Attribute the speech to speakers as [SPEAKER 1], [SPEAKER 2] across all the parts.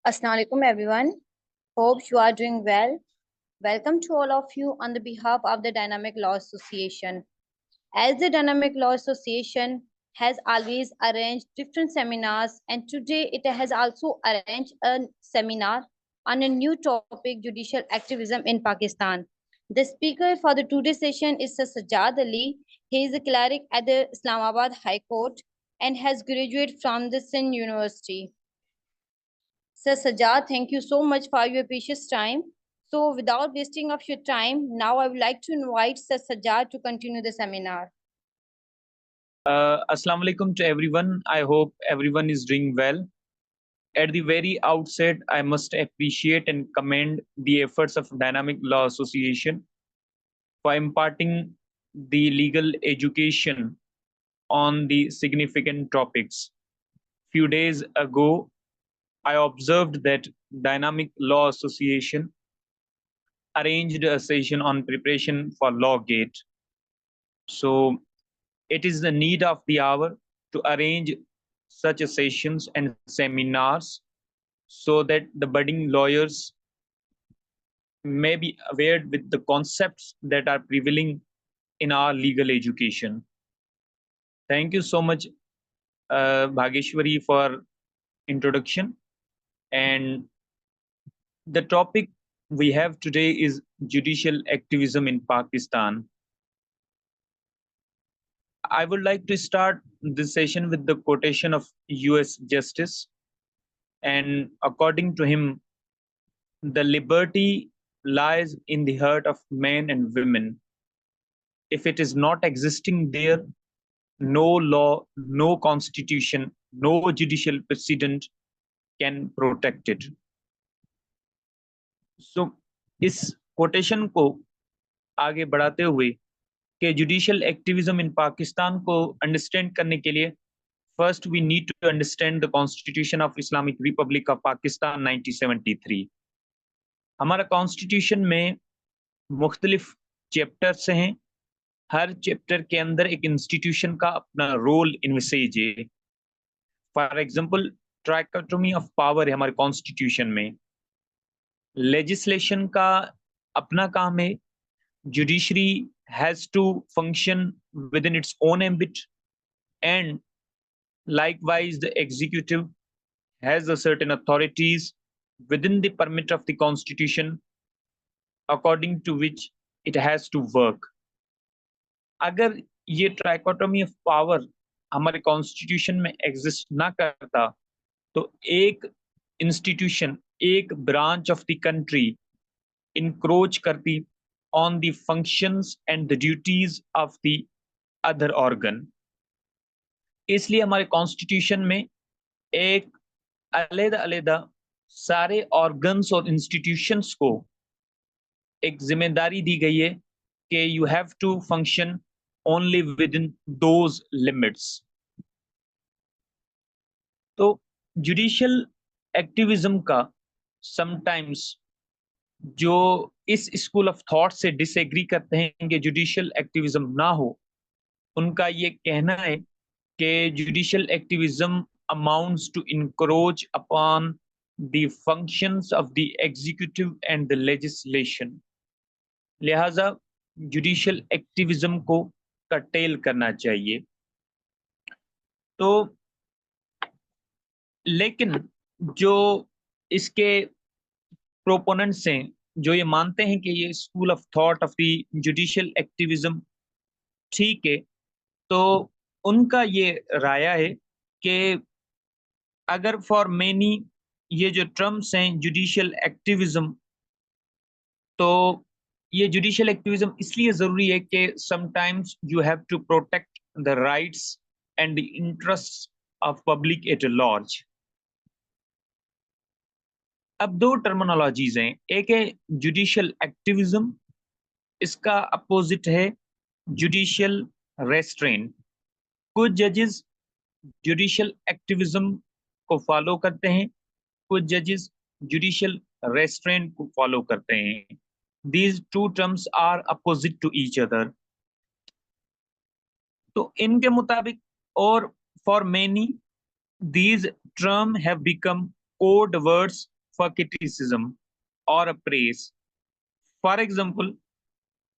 [SPEAKER 1] Assalamu alaikum everyone. Hope you are doing well. Welcome to all of you on the behalf of the Dynamic Law Association. As the Dynamic Law Association has always arranged different seminars, and today it has also arranged a seminar on a new topic, judicial activism in Pakistan. The speaker for the today's session is Sir Sajjad Ali. He is a cleric at the Islamabad High Court and has graduated from the Sindh University. Sir Sajjad, thank you so much for your precious time. So without wasting of your time, now I would like to invite Sir Sajjad to continue the seminar.
[SPEAKER 2] Assalamu alaikum to everyone. I hope everyone is doing well. At the very outset, I must appreciate and commend the efforts of Dynamic Law Association for imparting the legal education on the significant topics. Few days ago, I observed that Dynamic Law Association arranged a session on preparation for Lawgate. So it is the need of the hour to arrange such sessions and seminars so that the budding lawyers may be aware with the concepts that are prevailing in our legal education. Thank you so much, Bhageshwari, for introduction. And the topic we have today is judicial activism in Pakistan. I would like to start this session with the quotation of US Justice. And according to him, the liberty lies in the heart of men and women. If it is not existing there, no law, no constitution, no judicial precedent can protect it. So, इस quotation को आगे बढ़ाते हुए कि judicial activism इन पाकिस्तान को understand करने के लिए first we need to understand the constitution of Islamic republic of Pakistan 1973. हमारा कॉन्स्टिट्यूशन में मुख्तलिफ चैप्टर्स हैं. हर चैप्टर के अंदर एक इंस्टीट्यूशन का अपना रोल इन्विसेज है. For example trichotomy of power है हमारे कॉन्स्टिट्यूशन में. लेजिस्लेशन का अपना काम है. Judiciary has to function within its own ambit, and likewise the executive has a certain authorities within the permit of the constitution according to which it has to work. अगर ये trichotomy of power हमारे constitution में exist ना करता तो एक institution, एक branch of the country encroach करती on the functions and the duties of the other organ. इसलिए हमारे कॉन्स्टिट्यूशन में एक अलग-अलग सारे ऑर्गन्स और इंस्टीट्यूशंस को एक जिम्मेदारी दी गई है कि you have to function only within those limits. तो जुडिशियल एक्टिविज्म का समटाइम्स जो इस स्कूल ऑफ थॉट से डिसएग्री करते हैं कि जुडिशियल एक्टिविज्म ना हो, उनका ये कहना है कि judicial activism amounts to encroach upon the functions of the executive and the legislation. लिहाजा जुडिशियल एक्टिविज्म को कर्टेल करना चाहिए. तो लेकिन जो इसके प्रोपोनेंट्स हैं, जो ये मानते हैं कि ये school of thought of the judicial activism ठीक है, तो उनका ये राय है कि अगर फॉर मेनी ये जो टर्म्स हैं जुडिशियल एक्टिविज्म, तो ये जुडिशियल एक्टिविज्म इसलिए जरूरी है कि sometimes you have to protect the rights and the interests of public at large. अब दो टर्मिनोलॉजीज हैं. एक है जुडिशियल एक्टिविज्म, इसका अपोजिट है जुडिशियल रेस्ट्रेंट. कुछ जजेस जुडिशियल एक्टिविज्म को फॉलो करते हैं, कुछ जजेस जुडिशियल रेस्ट्रेंट को फॉलो करते हैं. These two terms are opposite to each other. तो इनके मुताबिक और for many these terms have become code words for criticism or a praise. For example,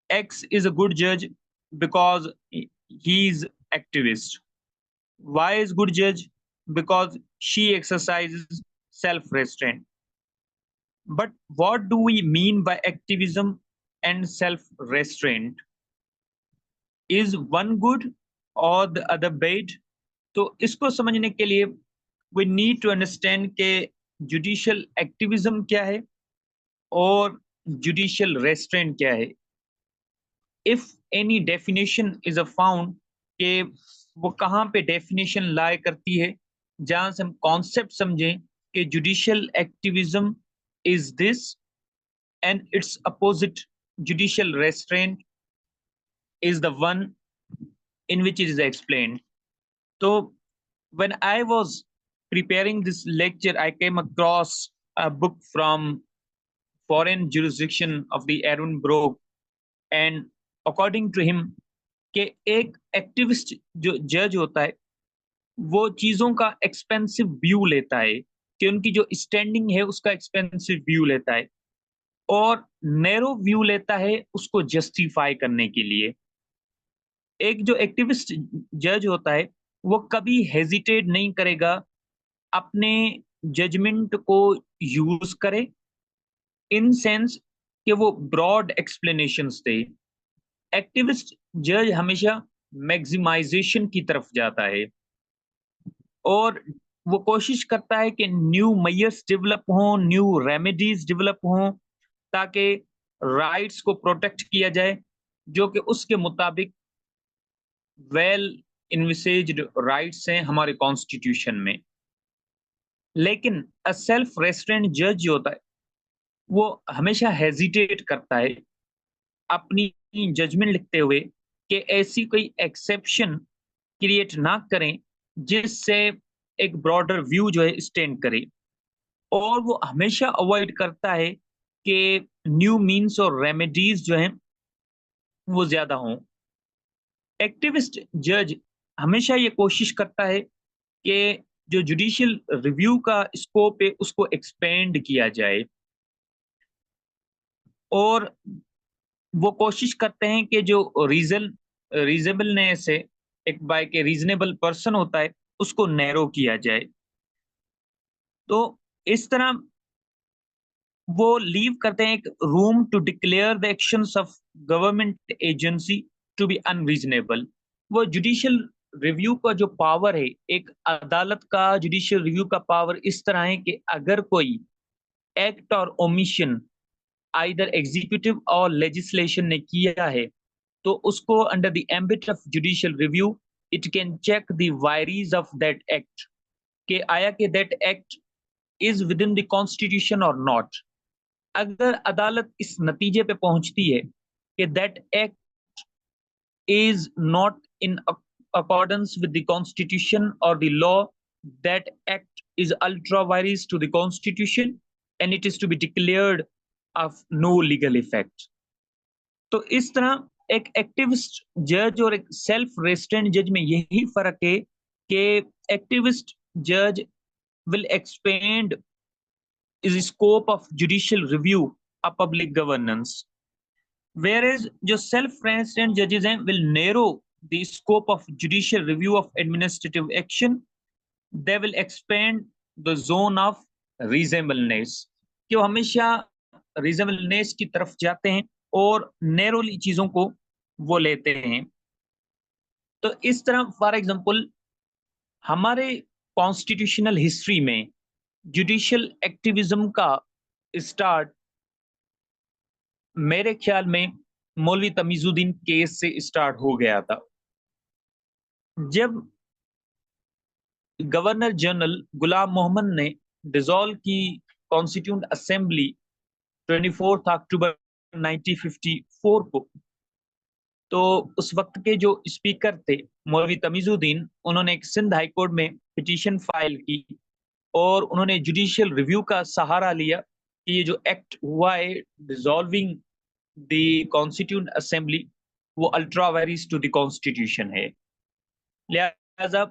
[SPEAKER 2] X is a good judge because he is activist. Y is good judge because she exercises self-restraint. But what do we mean by activism and self-restraint? Is one good or the other bad? तो इसको समझने के लिए we need to understand के judicial activism क्या है और judicial restraint क्या है. If any definition is a found कि वो कहाँ पे definition lie करती है जहाँ से हम concept समझें कि judicial activism is this and its opposite judicial restraint is the one in which it is explained. So when I was preparing this lecture, I came across a book from Foreign Jurisdiction of the Aaron Brock, and according to him, कि एक activist जो जज होता है वो चीजों का expensive view लेता है कि उनकी जो स्टैंडिंग है उसका एक्सपेंसिव व्यू लेता है और नैरो व्यू लेता है उसको जस्टिफाई करने के लिए. एक जो एक्टिविस्ट जज होता है वो कभी हेजिटेट नहीं करेगा अपने जजमेंट को यूज करे इन सेंस कि वो ब्रॉड एक्सप्लेनेशंस दे. एक्टिविस्ट जज हमेशा मैक्सिमाइजेशन की तरफ जाता है और वो कोशिश करता है कि न्यू मेयर्स डेवलप हों, न्यू रेमेडीज डेवलप हों ताकि राइट्स को प्रोटेक्ट किया जाए जो कि उसके मुताबिक वेल इनविसेज्ड राइट्स हैं हमारे कॉन्स्टिट्यूशन में. लेकिन अ सेल्फ रेस्ट्रेंट जज जो होता है वो हमेशा हेजिटेट करता है अपनी जजमेंट लिखते हुए कि ऐसी कोई एक्सेप्शन क्रिएट ना करें जिससे एक ब्रॉडर व्यू जो है स्टैंड करे और वो हमेशा अवॉइड करता है कि न्यू मीन्स और रेमेडीज जो हैं वो ज्यादा हों. एक्टिविस्ट जज हमेशा ये कोशिश करता है कि जो जुडिशियल रिव्यू का स्कोप है उसको एक्सपेंड किया जाए और वो कोशिश करते हैं कि जो रीजनेबलनेस है एक बाय के रीजनेबल पर्सन होता है उसको नैरो किया जाए. तो इस तरह वो लीव करते हैं एक room to declare the actions of government agency to be unreasonable. वो जुडिशियल रिव्यू का जो पावर है एक अदालत का जुडिशियल रिव्यू का पावर इस तरह है कि अगर कोई एक्ट और ओमिशन आइदर एग्जीक्यूटिव और लेजिस्लेशन ने किया है तो उसको under the ambit of judicial review it can check the vires of that act कि आया कि that act is within the constitution और नॉट. अगर अदालत इस नतीजे पे पहुंचती है कि that act is not in accordance with the constitution और the law, that act is ultra vires to the constitution and it is to be declared of no legal effect. तो इस तरह एक एक्टिविस्ट जज और एक सेल्फ रेस्ट्रेंट जज में यही फर्क है कि एक्टिविस्ट जज will expand is scope of judicial review of public governance, whereas जो self restraint judges हैं will narrow the scope of judicial review of administrative action. They will expand the zone of reasonableness कि वो हमेशा reasonableness की तरफ जाते हैं और narrowly चीजों को वो लेते हैं. तो इस तरह फॉर एग्जाम्पल हमारे कॉन्स्टिट्यूशनल हिस्ट्री में जुडिशियल एक्टिविज्म का स्टार्ट मेरे ख्याल में मौलवी तमीजुद्दीन केस से स्टार्ट हो गया था. जब गवर्नर जनरल गुलाम मोहम्मद ने डिसॉल्व की कॉन्स्टिट्यूंट असेंबली 24 अक्टूबर 1954 को, तो उस वक्त के जो स्पीकर थे मौलवी तमीजुद्दीन, उन्होंने एक सिंध हाई कोर्ट में पिटीशन फाइल की और उन्होंने जुडिशियल रिव्यू का सहारा लिया कि ये जो एक्ट हुआ है डिसॉल्विंग द कॉन्स्टिट्यूंट असेंबली वो ultra vires to the constitution है. लिहाजा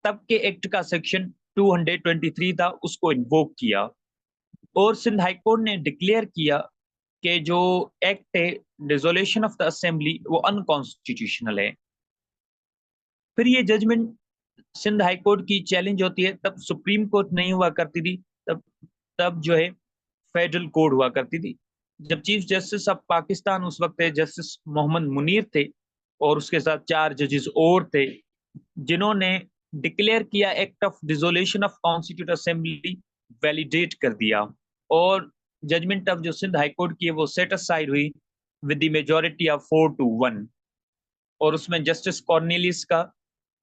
[SPEAKER 2] तब के एक्ट का सेक्शन 223 था उसको इन्वोक किया और सिंध हाई कोर्ट ने डिक्लेयर किया कि जो एक्ट है डिसोल्यूशन ऑफ द असेंबली वो अनकॉन्स्टिट्यूशनल है। फिर ये जजमेंट सिंध हाई कोर्ट की चैलेंज होती है, तब सुप्रीम कोर्ट नहीं हुआ करती थी, तब तब जो है फेडरल कोर्ट हुआ करती थी। जब चीफ जस्टिस ऑफ पाकिस्तान उस वक्त है जस्टिस मोहम्मद मुनीर थे और उसके साथ 4 जजेस और थे जिन्होंने डिक्लेयर किया act of dissolution of constitute assembly validate कर दिया और जजमेंट ऑफ जो सिंध हाई कोर्ट की है वो सेट असाइड हुई विद द मेजॉरिटी ऑफ 4-1 और उसमें जस्टिस कॉर्नेलियस का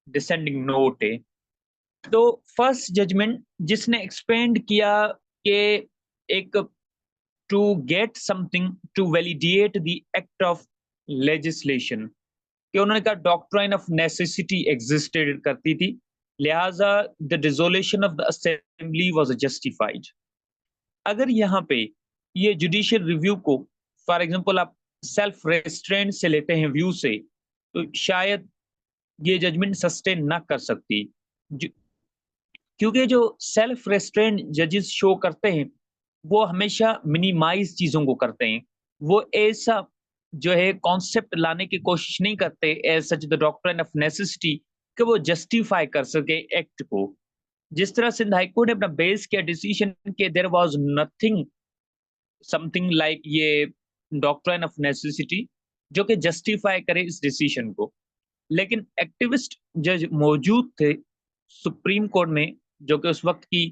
[SPEAKER 2] डिसेंडिंग नोट है। तो फर्स्ट जजमेंट जिसने एक्सपेंड किया कि एक to get something to validate the act of legislation, कि उन्होंने कहा डॉक्ट्राइन ऑफ नेसेसिटी एग्जिस्टेड करती थी, लिहाजा the dissolution of the assembly was justified. अगर यहाँ पे ये जुडिशियल रिव्यू को फॉर एग्जांपल आप सेल्फ रेस्ट्रेंट से लेते हैं व्यू से, तो शायद ये जजमेंट सस्टेन ना कर सकती, क्योंकि जो सेल्फ रेस्ट्रेंट जजेस शो करते हैं वो हमेशा मिनिमाइज चीजों को करते हैं, वो ऐसा जो है कॉन्सेप्ट लाने की कोशिश नहीं करते as such the doctrine of necessity कि वो जस्टिफाई कर सके एक्ट को। जिस तरह सिंध हाई कोर्ट ने अपना बेस किया डिसीजन के there was nothing something like ये डॉक्ट्रिन ऑफ नेसेसिटी जो कि जस्टिफाई करे इस डिसीजन को, लेकिन एक्टिविस्ट जज मौजूद थे सुप्रीम कोर्ट में जो कि उस वक्त की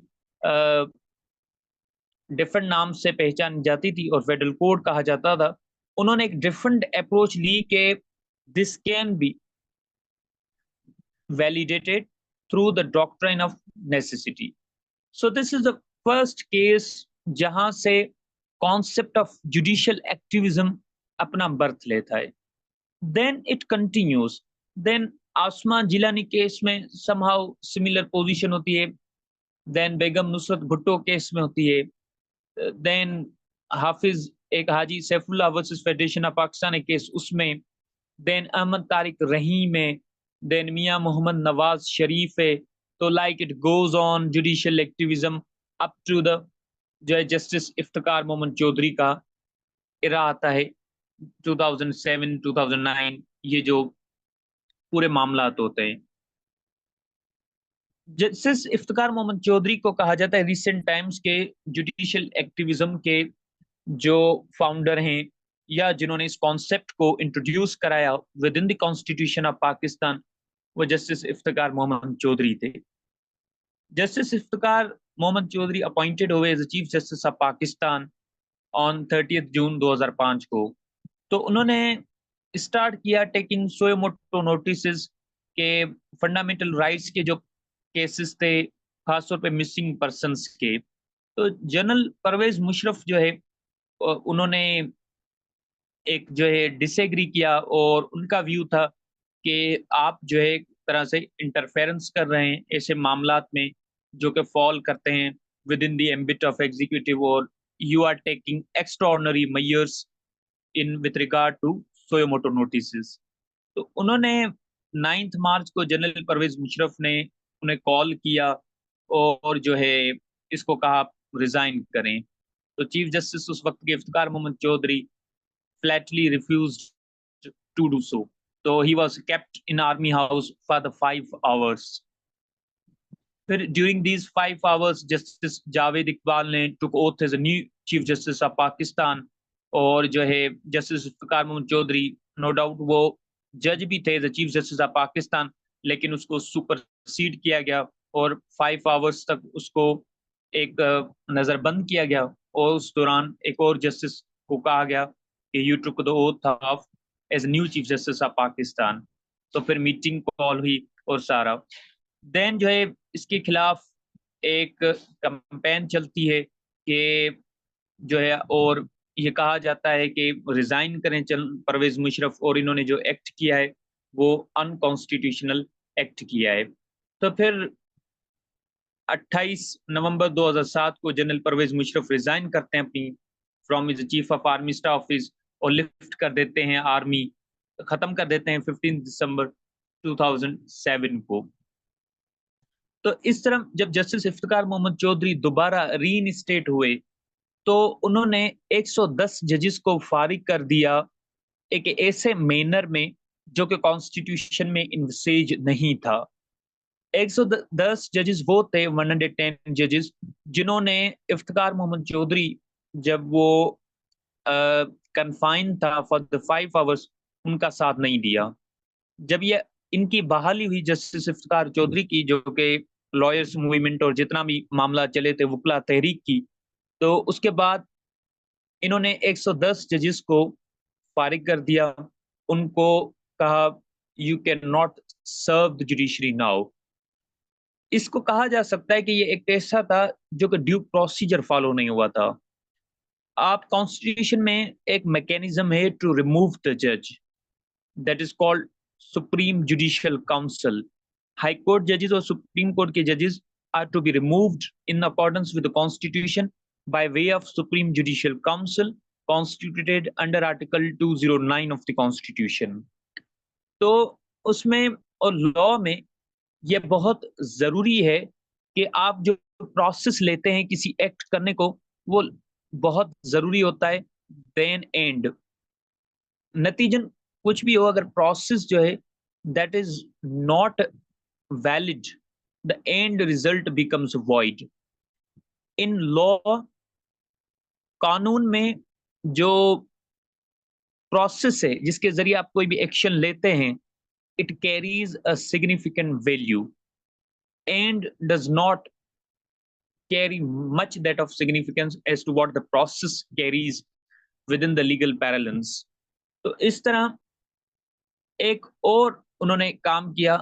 [SPEAKER 2] डिफरेंट नाम से पहचान जाती थी और फेडरल कोर्ट कहा जाता था। उन्होंने एक डिफरेंट अप्रोच ली कि this can be validated through the doctrine of necessity. So this is the first case जहां से concept of judicial activism अपना बर्थ लेता है। Then it continues. Then Asma Jilani case में somehow similar position होती है। Then बेगम नुसरत भुट्टो केस में होती है। Then हाफिज एक Haji Saifullah versus federation of Pakistan case उसमें। देन अहमद तारिक रहीम है, देन मियां मोहम्मद नवाज शरीफ है। तो like it goes on judicial activism up to the जो है जस्टिस इफ्तिकार मोहम्मद चौधरी का इरा आता है 2007 2009, ये जो पूरे मामला होते हैं। जस्टिस इफ्तिकार मोहम्मद चौधरी को कहा जाता है रिसेंट टाइम्स के जुडिशियल एक्टिविज्म के जो फाउंडर हैं या जिन्होंने इस कॉन्सेप्ट को इंट्रोड्यूस कराया within the constitution of Pakistan, वो जस्टिस इफ्तिकार मोहम्मद चौधरी थे। जस्टिस इफ्तिकार मोहम्मद चौधरी अपॉइंटेड हुए as chief justice of Pakistan on 30 June 2005 को। तो उन्होंने स्टार्ट किया टेकिंग सोयोमोटो नोटिस के फंडामेंटल राइट्स के जो केसेस थे, खासतौर पे मिसिंग पर्सन्स के। तो जनरल परवेज मुशर्रफ जो है उन्होंने एक जो है डिसएग्री किया और उनका व्यू था कि आप जो है एक तरह से इंटरफेरेंस कर रहे हैं ऐसे मामलात में जो कि फॉल करते हैं within the ambit of executive, और you are taking extraordinary measures in with regard to suo motu notice. तो उन्होंने 9 मार्च को जनरल परवेज मुशर्रफ ने उन्हें कॉल किया और जो है इसको कहा आप रिजाइन करें। तो चीफ जस्टिस उस वक्त के Iftikhar Mohammad Chaudhry flatly refused to do so. So he was kept in army house for the 5 hours. फिर during these 5 hours justice Javed Iqbal ने took oath as a new chief justice of Pakistan, और जो है justice Iftikhar Mohammad Chaudhry no doubt वो जज भी थे chief justice of Pakistan, लेकिन उसको सुपरसीड किया गया और 5 आवर्स तक उसको एक नजरबंद किया गया और उस दौरान एक और जस्टिस को कहा गया कि you took the oath of as new chief justice of Pakistan. तो फिर मीटिंग कॉल हुई और सारा देन जो है इसके खिलाफ एक कैंपेन चलती है कि जो है, और ये कहा जाता है कि रिजाइन करें परवेज मुशर्रफ, और इन्होंने जो एक्ट किया है वो अनकॉन्स्टिट्यूशनल एक्ट किया है। तो फिर 28 नवंबर 2007 को जनरल परवेज मुशर्रफ रिजाइन करते हैं अपनी from his chief of army staff office और लिफ्ट कर देते हैं आर्मी, खत्म कर देते हैं 15 दिसंबर 2007 को। तो इस तरह जब जस्टिस इफ्तिकार मोहम्मद चौधरी दोबारा रीइंस्टेट हुए तो उन्होंने 110 जजेस को फारिग कर दिया एक ऐसे मैनर में जो कि कॉन्स्टिट्यूशन में इनसेज नहीं था। 110 जजेस वो थे, 110 जजेस, जिन्होंने इफ्तिकार मोहम्मद चौधरी जब वो कन्फाइन था फॉर द 5 आवर्स उनका साथ नहीं दिया। जब ये इनकी बहाली हुई जस्टिस इफ्तिकार चौधरी की, जो कि लॉयर्स मूवमेंट और जितना भी मामला चले थे वकला तहरीक की, तो उसके बाद इन्होंने 110 जजेस को फारिग कर दिया। उनको कहा you can not serve the judiciary now. इसको कहा जा सकता है कि ये एक ऐसा था जो कि ड्यू प्रोसीजर फॉलो नहीं हुआ था। आप कॉन्स्टिट्यूशन में एक मैकेनिज्म है टू रिमूव द जज, that is called supreme judicial council. High court जजेस और सुप्रीम कोर्ट के जजेस are to be removed in accordance with the constitution by way of supreme judicial council constituted under article 209 of the constitution। तो उसमें और law में ये बहुत जरूरी है कि आप जो प्रोसेस लेते हैं किसी एक्ट करने को, वो बहुत जरूरी होता है। देन एंड नतीजन कुछ भी हो, अगर प्रोसेस जो है that is not valid, the end result becomes void. In law, कानून में जो प्रोसेस है जिसके जरिए आप कोई भी एक्शन लेते हैं, it carries a significant value and does not carry much that of significance as to what the process carries within the legal parlance। तो इस तरह एक और उन्होंने काम किया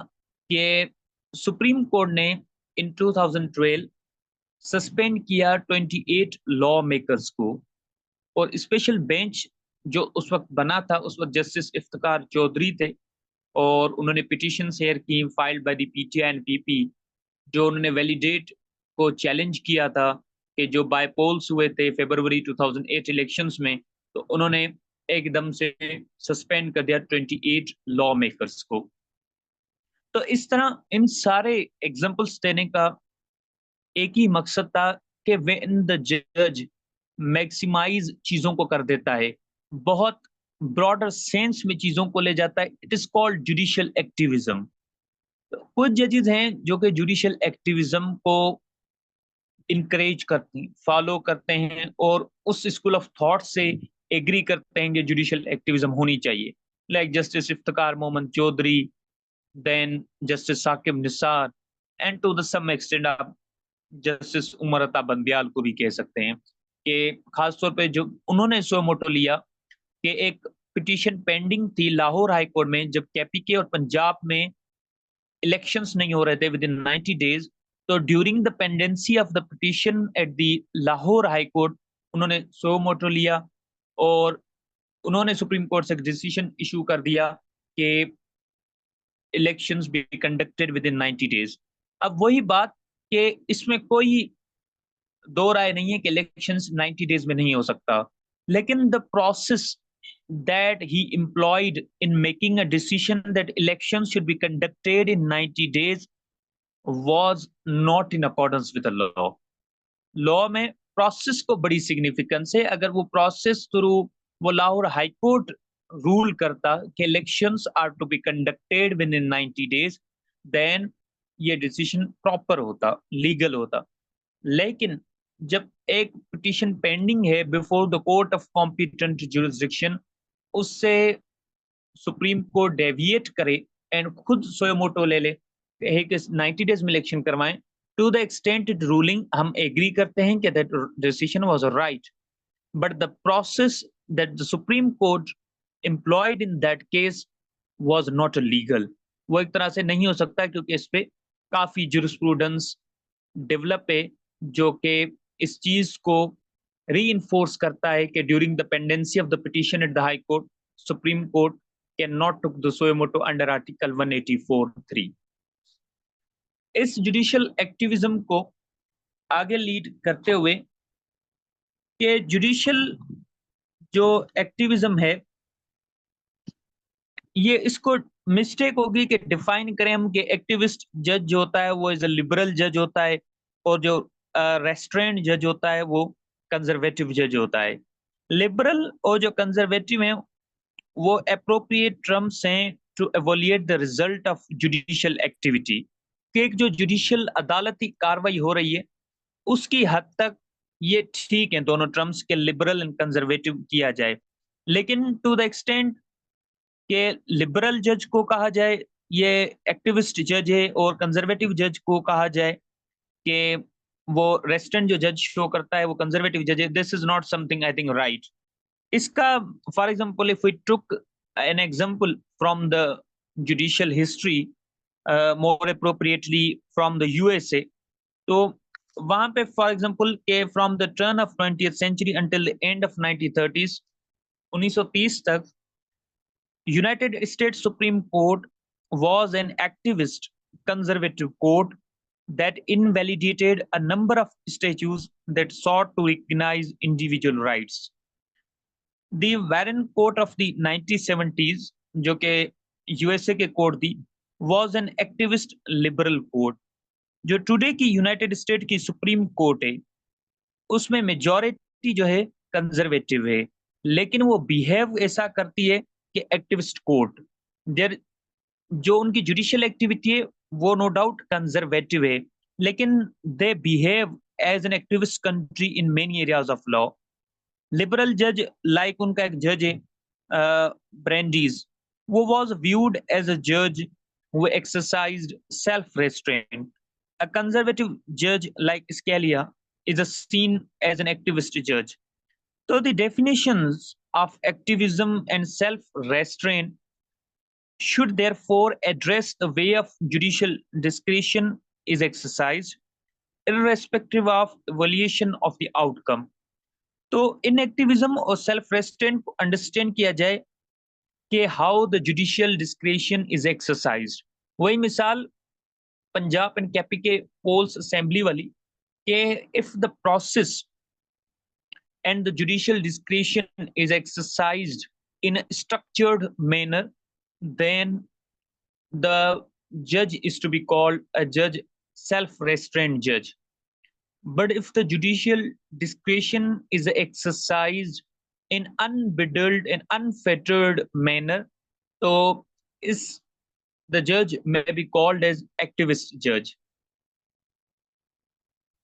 [SPEAKER 2] कि सुप्रीम कोर्ट ने इन 2012 सस्पेंड किया 28 लॉ मेकर्स को, और स्पेशल बेंच जो उस वक्त बना था, उस वक्त जस्टिस इफ्तिकार चौधरी थे, और उन्होंने पिटीशन शेयर की filed by the PTI and PP, जो उन्होंने वैलिडेट को चैलेंज किया था कि जो बाय पोल्स हुए थे फरवरी 2008 इलेक्शंस में, तो उन्होंने एकदम से सस्पेंड कर दिया 28 लॉ मेकर्स को। तो इस तरह इन सारे एग्जांपल्स देने का एक ही मकसद था कि व्हेन द जज मैक्सिमाइज चीजों को कर देता है, बहुत ब्रॉडर सेंस में चीजों को ले जाता है, it is called judicial activism. कुछ जजेस हैं जो कि जुडिशियल एक्टिविज्म को इनकरेज करते हैं, फॉलो करते हैं, और उस स्कूल ऑफ थॉट से एग्री करते हैं कि जुडिशियल एक्टिविज्म होनी चाहिए, like justice Iftikhar Mohammad Chaudhry, then justice Saqib Nisar, and to the some extent आप जस्टिस उमर अता बंदियाल को भी कह सकते हैं कि खासतौर पे जो उन्होंने सो मोटो लिया कि एक पिटीशन पेंडिंग थी लाहौर हाई कोर्ट में, जब केपीके और पंजाब में इलेक्शंस नहीं हो रहे थे विद इन 90 डेज। तो during the pendency of the petition at the Lahore high court, उन्होंने सो मोटो लिया और उन्होंने सुप्रीम कोर्ट से डिसीजन इशू कर दिया कि elections B conducted within 90 days. अब वही बात कि इसमें कोई दो राय नहीं है कि इलेक्शंस 90 डेज में नहीं हो सकता, लेकिन the process that he employed in making a decision that elections should be conducted in 90 days was not in accordance with the law। Law में प्रोसेस को बड़ी सिग्निफिकेंस है। अगर वो प्रोसेस थ्रू वो लाहौर हाई कोर्ट रूल करता कि elections are to be conducted within 90 days, then ये डिसीजन प्रॉपर होता, लीगल होता। लेकिन जब एक पिटीशन पेंडिंग है before the court of competent jurisdiction, उससे सुप्रीम कोर्ट डेविएट करे एंड खुद सोयोमोटो ले ले कि 90 डेज में इलेक्शन करवाएं, to the extent it ruling हम एग्री करते हैं कि that decision was right, but the process that the supreme court employed in that case was not legal. वो एक तरह से नहीं हो सकता क्योंकि इस पे काफी जुरिस्प्रूडेंस डेवलप है जो कि इस चीज को रीइंफोर्स करता है कि during the pendency of the petition at the high court, supreme court can not took the suo motu under article 184(3)। इस जुडिशियल एक्टिविज्म को आगे लीड करते हुए कि जुडिशियल जो एक्टिविज्म है, ये इसको मिस्टेक होगी कि डिफाइन करें हम कि एक्टिविस्ट जज जो होता है वो इज अ लिबरल जज होता है, और जो रेस्ट्रेंट जज होता है वो कंजर्वेटिव जज होता है। लिबरल और जो कंजर्वेटिव है वो अप्रोप्रिएट टर्म्स हैं to evaluate the result of judicial activity, कि एक जो जुडिशियल अदालती कार्रवाई हो रही है उसकी हद तक ये ठीक है दोनों टर्म्स के लिबरल एंड कंजर्वेटिव किया जाए। लेकिन टू द एक्सटेंट के लिबरल जज को कहा जाए ये एक्टिविस्ट जज है, और कंजर्वेटिव जज को कहा जाए कि वो रेस्टेंट जो जज शो करता है वो कंजर्वेटिव जज है, this is not something I think right. इसका for example if we took an example from the judicial history, more appropriately from the USA, तो वहां पे फॉर एग्जांपल के from the turn of 20th century until the end of 1930s, 1930 तक United States Supreme Court was an activist conservative court that invalidated a number of statutes that sought to recognize individual rights. The Warren Court of the 1970s, जो कि USA के court थी, was an activist liberal court. जो today की United state की supreme court है उसमें majority जो है कंजर्वेटिव है, लेकिन वो बिहेव ऐसा करती है कि एक्टिविस्ट कोर्ट। देयर जो उनकी जुडिशियल एक्टिविटी है वो नो डाउट कंजर्वेटिव है, लेकिन they behave as an activist country in many areas of law. Liberal जज लाइक उनका एक जज है ब्रेंडीज, वो वाज व्यूड एज अ जज who exercised self-restraint. A conservative judge like Scalia is seen as an activist judge. So the definitions of activism and self-restraint should therefore address the way of judicial discretion is exercised, irrespective of evaluation of the outcome. तो इन activism और self restaurant को understand किया जाए कि how the judicial discretion is exercised. वही मिसाल Punjab and कैपी के poles assembly वाली, कि if the process and the judicial discretion is exercised in a structured manner, then the judge is to be called a judge self-restrained judge. But if the judicial discretion is exercised in unbridled and unfettered manner, so is the judge may be called as activist judge.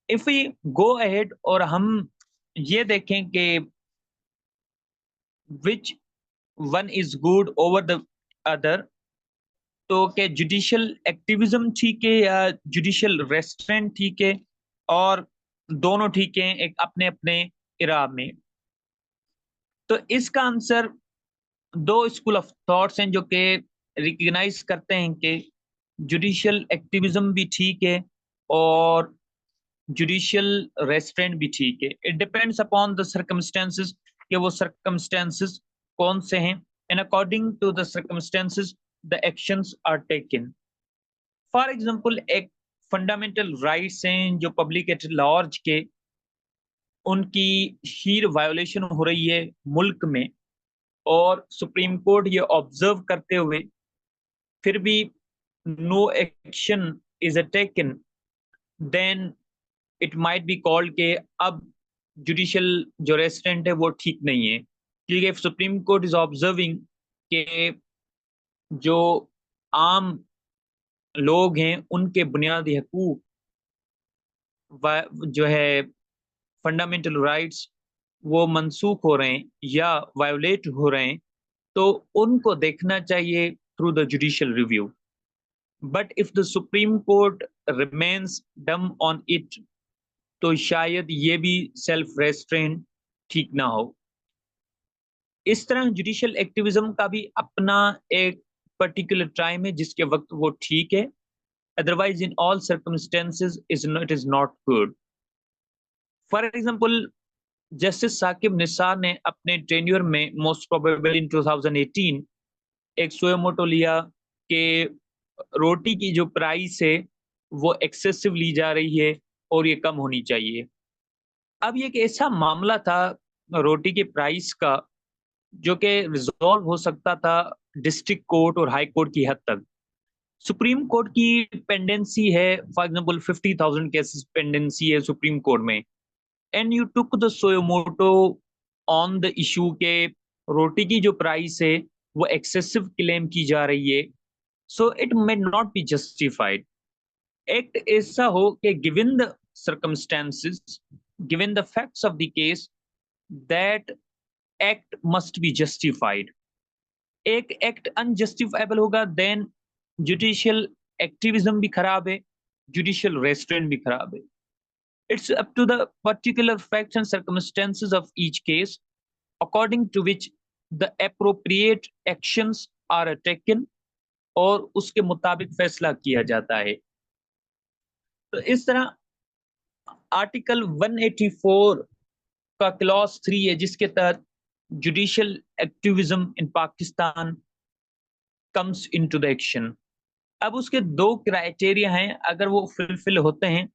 [SPEAKER 2] If we go ahead और हम ये देखें कि which one is good over the other, तो क्या judicial activism ठीक है या जुडिशियल रेस्ट्रेंट ठीक है, और दोनों ठीक हैं एक अपने अपने इरा में। तो इसका आंसर दो स्कूल ऑफ थॉट्स हैं जो कि रिकग्नाइज करते हैं कि जुडिशियल एक्टिविज्म भी ठीक है और जुडिशियल रेस्ट्रेंट भी ठीक है। It depends upon the circumstances कि वो सर्कमस्टेंसेस कौन से हैं, and according to the circumstances the actions are taken. For example एक फंडामेंटल राइट्स हैं जो पब्लिक एट लार्ज के उनकी शीर वायोलेशन हो रही है मुल्क में, और सुप्रीम कोर्ट ये ऑब्जर्व करते हुए फिर भी no action is taken, then it might be called के अब जुडिशियल जो रेस्ट्रेंट है वो ठीक नहीं है। क्योंकि सुप्रीम कोर्ट इज ऑब्जर्विंग के जो आम लोग हैं उनके बुनियादी हकूक जो है फंडामेंटल राइट्स वो मनसूख हो रहे हैं या वायोलेट हो रहे हैं, तो उनको देखना चाहिए through the judicial review. But if the supreme court remains डम ऑन इट, तो शायद ये भी सेल्फ रेस्ट्रेंट ठीक ना हो। इस तरह जुडिशियल एक्टिविज्म का भी अपना एक पर्टिकुलर टाइम है जिसके वक्त वो ठीक है, otherwise in all circumstances it is not good. For example justice Saqib Nisar ने अपने टेन्योर में मोस्ट प्रोबेबल इन 2018 एक सुएमोटो लिया कि रोटी की जो प्राइस है वो एक्सेसिव ली जा रही है और ये कम होनी चाहिए। अब ये एक ऐसा मामला था रोटी के प्राइस का जो कि रिजॉल्व हो सकता था डिस्ट्रिक्ट कोर्ट और हाई कोर्ट की हद तक। सुप्रीम कोर्ट की पेंडेंसी है, फॉर एग्जांपल 50,000 केसेस पेंडेंसी है सुप्रीम कोर्ट में, and you took the suo motu on the issue के रोटी की जो प्राइस है वो एक्सेसिव क्लेम की जा रही है, so it may not be justified. Act ऐसा हो कि given the circumstances, given the facts of the case, that act must be justified. एक एक्ट अनजस्टिफाइबल होगा देन जुडिशियल एक्टिविज्म भी खराब है, जुडिशियल रेस्ट्रेंट भी खराब है। It's up to the particular facts and circumstances of each case according to which the appropriate actions are taken, और उसके मुताबिक फैसला किया जाता है। तो इस तरह आर्टिकल 184 का क्लॉज 3 है, जिसके तहत judicial activism in Pakistan comes into the action. अब उसके दो क्राइटेरिया हैं, अगर वो फुलफिल होते हैं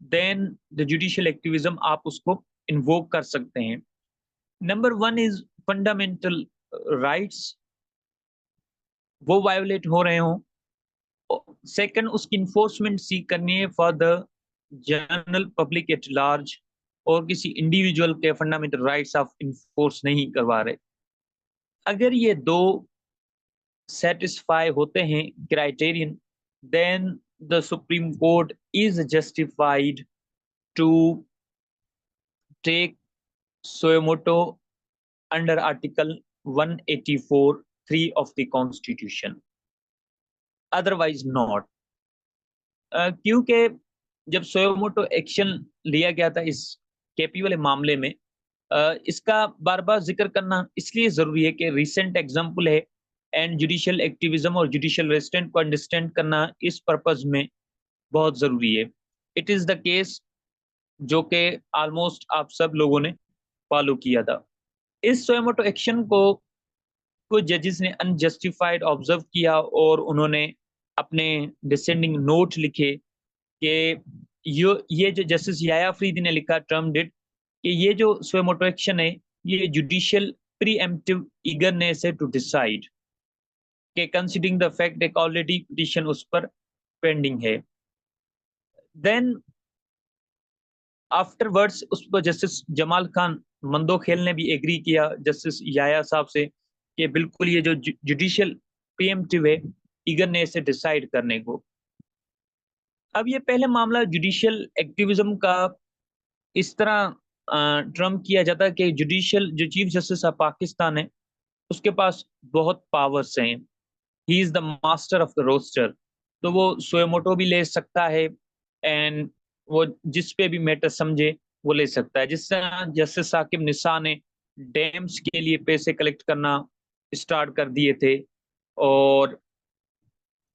[SPEAKER 2] देन द जुडिशियल एक्टिविज्म आप उसको इन्वोक कर सकते हैं। नंबर 1 इज फंडामेंटल राइट्स, वो वायोलेट हो रहे हो। सेकंड, उसकी इन्फोर्समेंट सीख करनी है for the general public at large, और किसी इंडिविजुअल के फंडामेंटल राइट्स आप इन्फोर्स नहीं करवा रहे। अगर ये दो सेटिस्फाई होते हैं criterion, then the supreme court is justified to take suo motu under article 184(3) of the Constitution, otherwise not। क्योंकि जब सोयोमोटो एक्शन लिया गया था इस केपी वाले मामले में, इसका बार बार जिक्र करना इसलिए जरूरी है कि रिसेंट एग्जाम्पल है, एंड जुडिशियल एक्टिविज्म और जुडिशियल रेस्ट्रेंट को अंडरस्टैंड करना इस पर्पज में बहुत जरूरी है। इट इज द केस जो कि ऑलमोस्ट आप सब लोगों ने फॉलो किया था। इस सोयोमोटो एक्शन को कुछ जजेस ने अनजस्टिफाइड ऑब्जर्व किया और उन्होंने अपने डिसेंडिंग नोट लिखे कि ये जो जस्टिस याया अफरीदी ने लिखा टर्म डिट कि ये जो सोयोमोटो एक्शन है ये जुडिशियल प्रीएम्प्टिव ईगरनेस है टू डिसाइड, के कंसीडरिंग द फैक्ट एक ऑलरेडी पिटीशन उस पर पेंडिंग है। देन आफ्टरवर्ड्स उस पर जस्टिस जमाल खान मंदोखेल ने भी एग्री किया जस्टिस याया साहब से कि बिल्कुल ये जो जुडिशियल प्रीएम्प्टिव है ईगरनेस से डिसाइड करने को। अब ये पहले मामला जुडिशियल एक्टिविज्म का इस तरह ट्रम्प किया जाता है कि जुडिशियल जो चीफ जस्टिस ऑफ पाकिस्तान है उसके पास बहुत पावर्स हैं, he is the master of the roster, तो वो सोयोमोटो भी ले सकता है एंड वो जिस पे भी मैटर समझे वो ले सकता है। जिस तरह जस्टिस साकिब निसा ने डैम्स के लिए पैसे कलेक्ट करना स्टार्ट कर दिए थे, और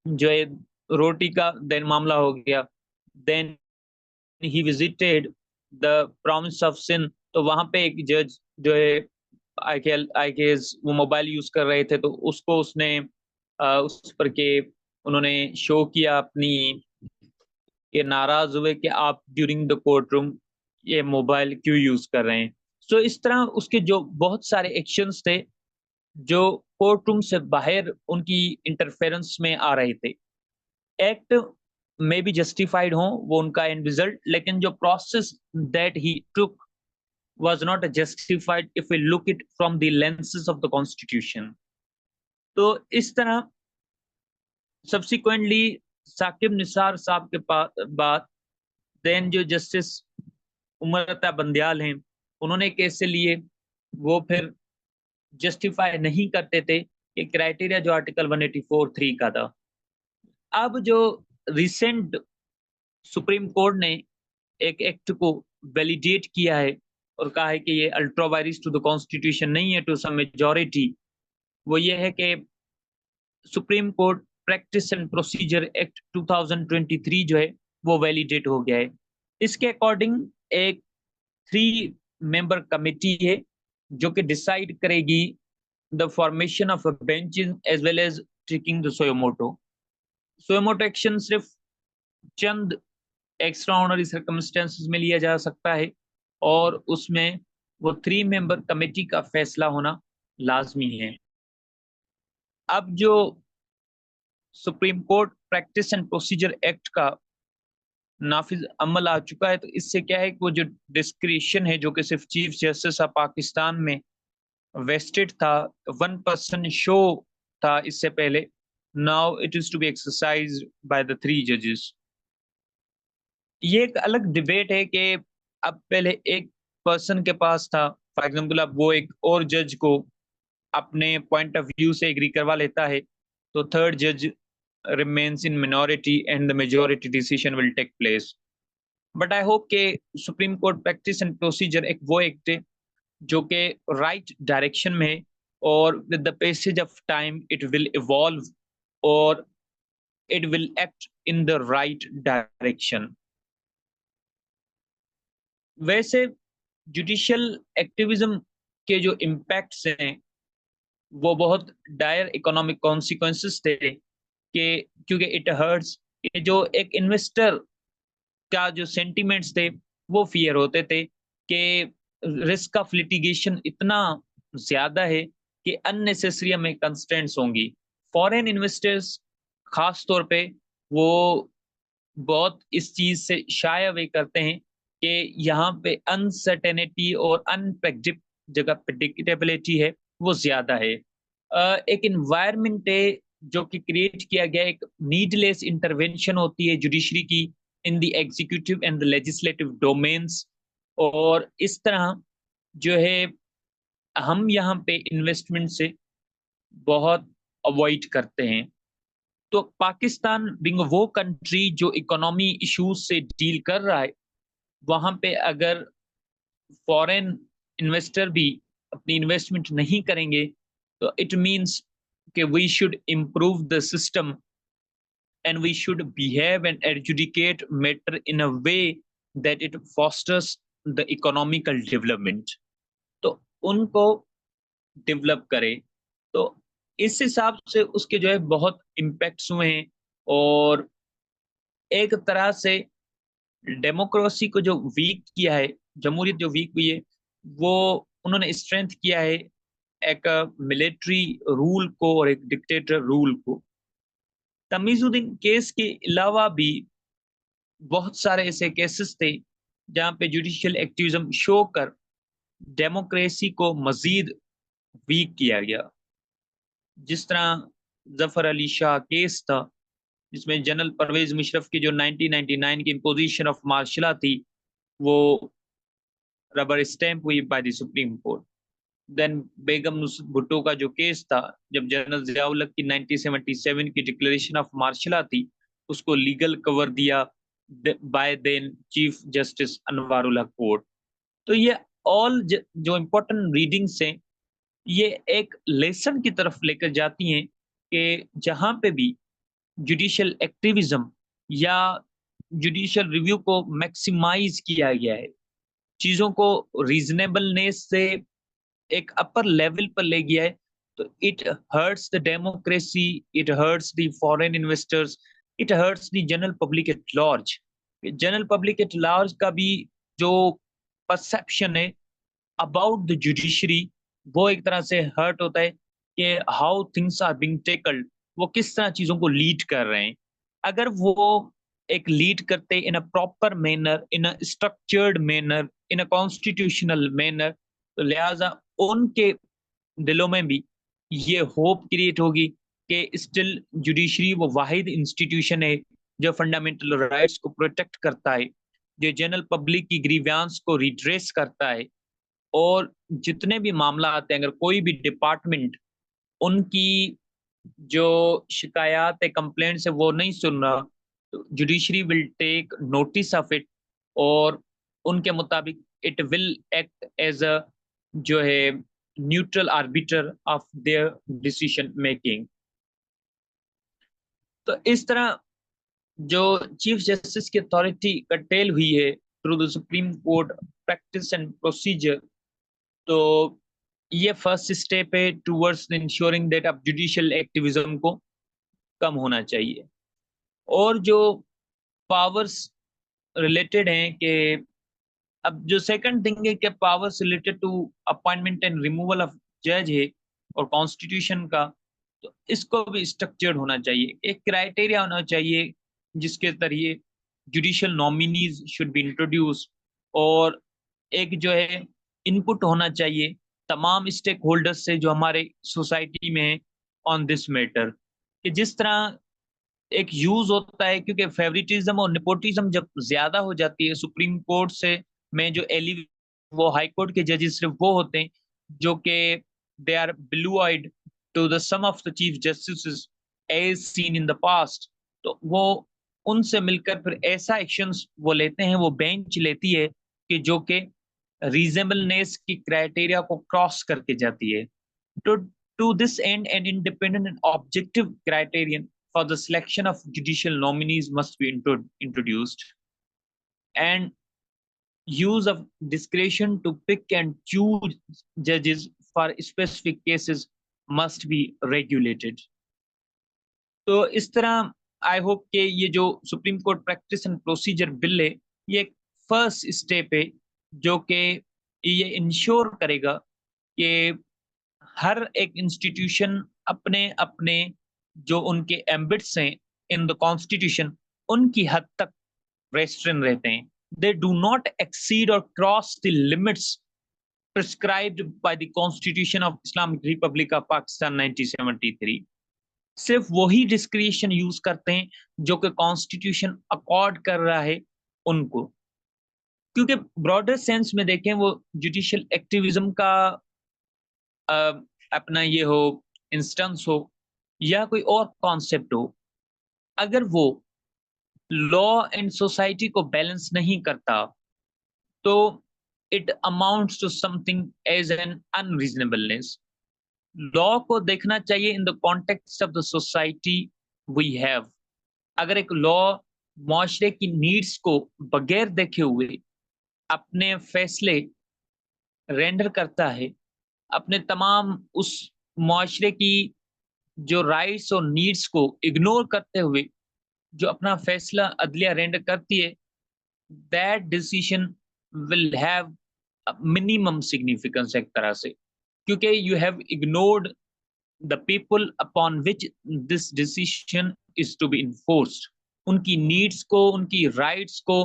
[SPEAKER 2] जो है रोटी का देन मामला हो गया, then he visited the province of Sindh, तो वहां पे एक जज जो है आई गेस वो मोबाइल यूज कर रहे थे, तो उसको उसने उस पर के उन्होंने शो किया अपनी, ये नाराज हुए कि आप ड्यूरिंग द कोर्ट रूम ये मोबाइल क्यों यूज कर रहे हैं। सो इस तरह उसके जो बहुत सारे एक्शंस थे जो कोर्ट रूम से बाहर उनकी इंटरफेरेंस में आ रहे थे, एक्ट में भी जस्टिफाइड हो वो उनका एंड रिजल्ट, लेकिन जो process that he took was not justified if we look it from the lenses of the constitution। तो इस तरह सब्सिक्वेंटली साकिब निसार साहब के बाद देन जो जस्टिस उमर अता बंदयाल हैं उन्होंने कैसे लिए वो फिर जस्टिफाई नहीं करते थे कि क्राइटेरिया जो आर्टिकल 184(3) का था। अब जो रिसेंट सुप्रीम कोर्ट ने एक एक्ट को वैलिडेट किया है और कहा है कि ये ultra vires to the constitution नहीं है टू सम मेजॉरिटी, वो ये है कि supreme court practice and procedure act 2023 जो है वो वैलिडेट हो गया है। इसके अकॉर्डिंग एक 3 मेंबर कमेटी है जो कि डिसाइड करेगी the formation of benches as well as taking the suo motu. Suo motu action सिर्फ चंद एक्स्ट्रा ऑर्डिनरी सर्कमस्टेंसेस में लिया जा सकता है और उसमें वो 3 मेंबर कमेटी का फैसला होना लाजमी है। अब जो supreme court practice and procedure act का नाफिज अमल आ चुका है, तो इससे क्या है कि वो जो डिस्क्रिशन है जो कि सिर्फ चीफ जस्टिस ऑफ पाकिस्तान में वेस्टेड था, 1 पर्सन शो था इससे पहले, now it is to be exercised by the 3 जजेस। ये एक अलग डिबेट है कि अब पहले एक पर्सन के पास था, फॉर एग्जाम्पल अब वो एक और जज को अपने पॉइंट ऑफ व्यू से एग्री करवा लेता है, तो थर्ड जज remains in minority and the majority decision will take place. But I hope के supreme court practice and procedure एक वो एक्ट है जो कि राइट डायरेक्शन में है, और with the passage of time it will evolve और it will act in the right direction. वैसे जुडिशियल एक्टिविज्म के जो इम्पैक्ट्स हैं वो बहुत डायर इकोनॉमिक कॉन्सिक्वेंसेस थे, कि क्योंकि इट हर्ट्स, जो एक इन्वेस्टर का जो सेंटिमेंट्स थे वो फियर होते थे कि रिस्क ऑफ लिटिगेशन इतना ज्यादा है कि अननेसेसरी हमें कंस्ट्रेंट्स होंगी। फॉरेन इन्वेस्टर्स खास तौर पे वो बहुत इस चीज से शाय अवे करते हैं कि यहाँ पे अनसर्टेनिटी और जगह प्रेडिक्टेबिलिटी है वो ज्यादा है। एक इन्वायरमेंट है जो कि क्रिएट किया गया, एक नीडलेस इंटरवेंशन होती है जुडिशरी की in the executive and the legislative domains, और इस तरह जो है हम यहाँ पे इन्वेस्टमेंट से बहुत अवॉइड करते हैं। तो पाकिस्तान बिंग वो कंट्री जो इकोनॉमी इश्यूज से डील कर रहा है, वहां पे अगर फॉरेन इन्वेस्टर भी अपनी इन्वेस्टमेंट नहीं करेंगे, तो इट मीन्स कि we should improve the system and we should behave and adjudicate matter in a way that it fosters the economical development। तो उनको डेवलप करे, तो इस हिसाब से उसके जो है बहुत इम्पैक्ट्स हुए हैं, और एक तरह से डेमोक्रेसी को जो वीक किया है, जमहूरियत जो वीक हुई है, वो उन्होंने स्ट्रेंथ किया है एक मिलिट्री रूल को और एक डिक्टेटर रूल को। तमीजुद्दीन केस के अलावा भी बहुत सारे ऐसे केसेस थे जहां पे जुडिशियल एक्टिविज्म शो कर डेमोक्रेसी को मजीद वीक किया गया। जिस तरह जफर अली शाह केस था, जिसमें जनरल परवेज मुशर्रफ की जो 1999 की इम्पोजिशन ऑफ मार्शल थी वो रबर स्टैंप हुई by the supreme court. Then Begum Nusrat Bhutto का जो केस था, जब जनरल जियाउल हक की 1977 की डिक्लेरेशन ऑफ मार्शल थी, उसको लीगल कवर दिया by then chief justice Anwarul Haq court. तो ये ऑल जो इम्पोर्टेंट रीडिंग्स हैं, ये एक लेसन की तरफ लेकर जाती हैं कि जहां पे भी जुडिशियल एक्टिविज्म या जुडिशियल रिव्यू को मैक्सिमाइज किया गया है, चीजों को रीजनेबलनेस से एक अपर लेवल पर ले गया है, तो it hurts the democracy, it hurts the foreign investors, it hurts the general public at large. General public at large का भी जो परसेप्शन है अबाउट द जुडिशरी, वो एक तरह से हर्ट होता है कि how things are being tackled, वो किस तरह चीजों को लीड कर रहे हैं। अगर वो एक लीड करते in a proper manner, in a structured manner, in a constitutional manner, तो लिहाजा उनके दिलों में भी ये होप क्रिएट होगी कि स्टिल जुडिशरी वो वाहिद इंस्टीट्यूशन है जो फंडामेंटल राइट्स को प्रोटेक्ट करता है, जो जनरल पब्लिक की ग्रीवियांस को रिड्रेस करता है, और जितने भी मामला आते हैं, अगर कोई भी डिपार्टमेंट उनकी जो शिकायत है, कंप्लेंट्स है, वो नहीं सुन रहा, तो judiciary will take notice of it, और उनके मुताबिक it will act as a जो है neutral arbiter of their decision making. तो इस तरह जो चीफ जस्टिस की अथॉरिटी कटेल हुई है through the supreme court practice and procedure, तो ये फर्स्ट स्टेप है टूवर्ड्स इंश्योरिंग दैट अब जुडिशियल एक्टिविज्म को कम होना चाहिए। और जो पावर्स रिलेटेड हैं कि अब जो सेकंड थिंग है कि powers related to appointment and removal of जज है और कॉन्स्टिट्यूशन का, तो इसको भी स्ट्रक्चर्ड होना चाहिए, एक क्राइटेरिया होना चाहिए जिसके जरिए judicial nominees should be introduce, और एक जो है इनपुट होना चाहिए तमाम स्टेक होल्डर्स से जो हमारे सोसाइटी में है ऑन दिस मैटर, कि जिस तरह एक यूज होता है, क्योंकि फेवरिटिज्म और नेपोटिज्म जब ज्यादा हो जाती है सुप्रीम कोर्ट से में जो एलिव वो हाई कोर्ट के जजेस सिर्फ वो होते हैं जो कि they are beloved to the some of the chief justice as seen in the past, तो वो उनसे मिलकर फिर ऐसा एक्शंस वो लेते हैं, वो बेंच लेती है कि जो कि रीजनेबलनेस की क्राइटेरिया को क्रॉस करके जाती है। तो to this end, an independent and objective criterion for the selection of judicial nominees must be introduced, and use of discretion to pick and choose judges for specific cases must be regulated. तो इस तरह I hope कि ये जो supreme court practice and procedure bill है, ये एक first step है जो कि ये इंश्योर करेगा कि हर एक इंस्टीट्यूशन अपने अपने जो उनके एम्बिट्स हैं इन द कॉन्स्टिट्यूशन उनकी हद तक रेस्ट्रेन रहते हैं, दे डू नॉट एक्सीड और cross the limits prescribed by the constitution of Islamic republic of Pakistan 1973। सिर्फ वही डिस्क्रिशन यूज करते हैं जो कि कॉन्स्टिट्यूशन अकॉर्ड कर रहा है उनको, क्योंकि ब्रॉडर सेंस में देखें वो जुडिशियल एक्टिविज्म का अपना ये हो इंस्टेंस हो या कोई और कॉन्सेप्ट हो, अगर वो लॉ एंड सोसाइटी को बैलेंस नहीं करता तो it amounts to something as an unreasonableness. Law को देखना चाहिए in the context of the society we have. अगर एक लॉ मुआशरे की नीड्स को बगैर देखे हुए अपने फैसले रेंडर करता है, अपने तमाम उस मुआशरे की जो राइट्स और नीड्स को इग्नोर करते हुए जो अपना फैसला अदलिया रेंडर करती है, that decision will have minimum significance एक तरह से, क्योंकि you have ignored the people upon which this decision is to be enforced. उनकी नीड्स को, उनकी राइट्स को,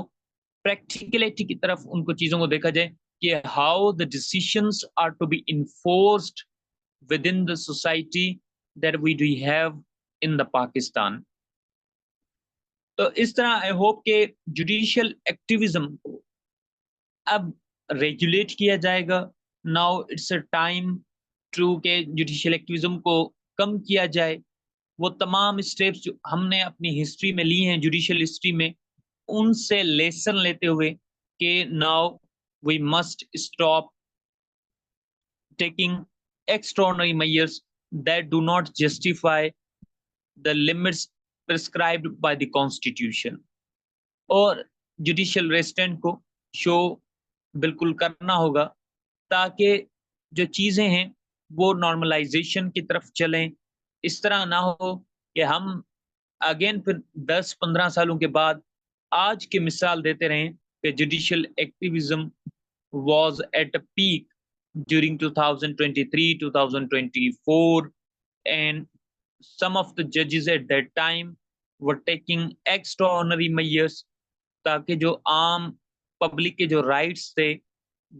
[SPEAKER 2] प्रैक्टिकलिटी की तरफ उनको चीजों को देखा जाए कि how the decisions are to be enforced within the society that we do have in the Pakistan. तो इस तरह आई होप के जुडिशियल एक्टिविज्म को अब रेगुलेट किया जाएगा। Now it's a time to के जुडिशियल एक्टिविज्म को कम किया जाए। वो तमाम स्टेप्स जो हमने अपनी हिस्ट्री में ली हैं, जुडिशियल हिस्ट्री में, उनसे लेसन लेते हुए कि now we must stop taking extraordinary measures that do not justify the limits prescribed by the constitution, और जुडिशियल रेस्ट्रेंट को शो बिल्कुल करना होगा ताकि जो चीजें हैं वो नॉर्मलाइजेशन की तरफ चलें। इस तरह ना हो कि हम अगेन फिर 10-15 सालों के बाद आज की मिसाल देते रहें कि judicial activism was at a peak during 2023, 2024, and some of the judges at that time were taking extraordinary measures ताकि जो आम पब्लिक के जो राइट्स थे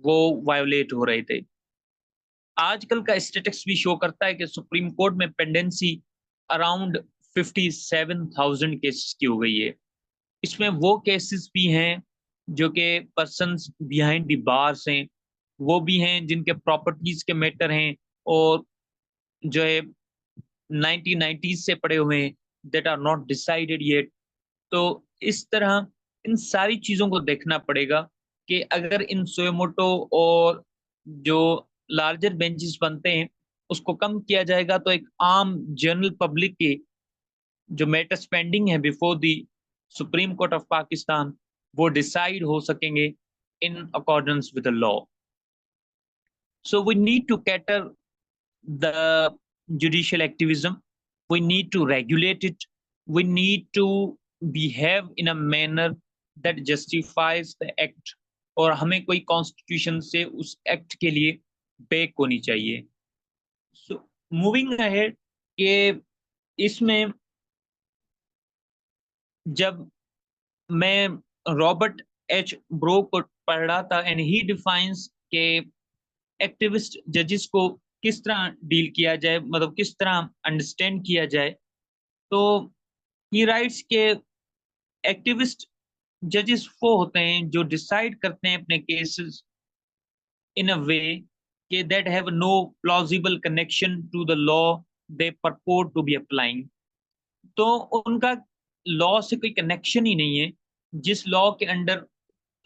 [SPEAKER 2] वो वायोलेट हो रहे थे। आजकल का स्टेटिस्टिक्स भी शो करता है कि सुप्रीम कोर्ट में पेंडेंसी अराउंड 57,000 केसेस की हो गई है। इसमें वो केसेस भी हैं जो कि पर्सन्स बिहाइंड द बार्स हैं, वो भी हैं जिनके प्रॉपर्टीज के मैटर हैं और जो है 1990s से पड़े हुए हैं, that are not decided yet. तो इस तरह इन सारी चीजों को देखना पड़ेगा कि अगर इन सोयोमोटो और जो लार्जर बेंचेस बनते हैं उसको कम किया जाएगा तो एक आम जनरल पब्लिक के जो मैटर्स पेंडिंग है before the supreme court of Pakistan वो डिसाइड हो सकेंगे in accordance with the law. So we need to cater the judicial activism, we need to regulate it, we need to behave in a manner that justifies the act, और हमें कोई constitution से उस act के लिए back होनी चाहिए। So moving ahead, कि इसमें जब मैं रॉबर्ट एच ब्रोक को पढ़ रहा था एंड ही डिफाइंस के एक्टिविस्ट जजेस को किस तरह डील किया जाए, मतलब किस तरह अंडरस्टैंड किया जाए, तो ही राइट्स के एक्टिविस्ट जजेस वो होते हैं जो डिसाइड करते हैं अपने cases in a way that have no plausible connection to the law they purport to be applying. तो उनका लॉ से कोई कनेक्शन ही नहीं है जिस लॉ के अंडर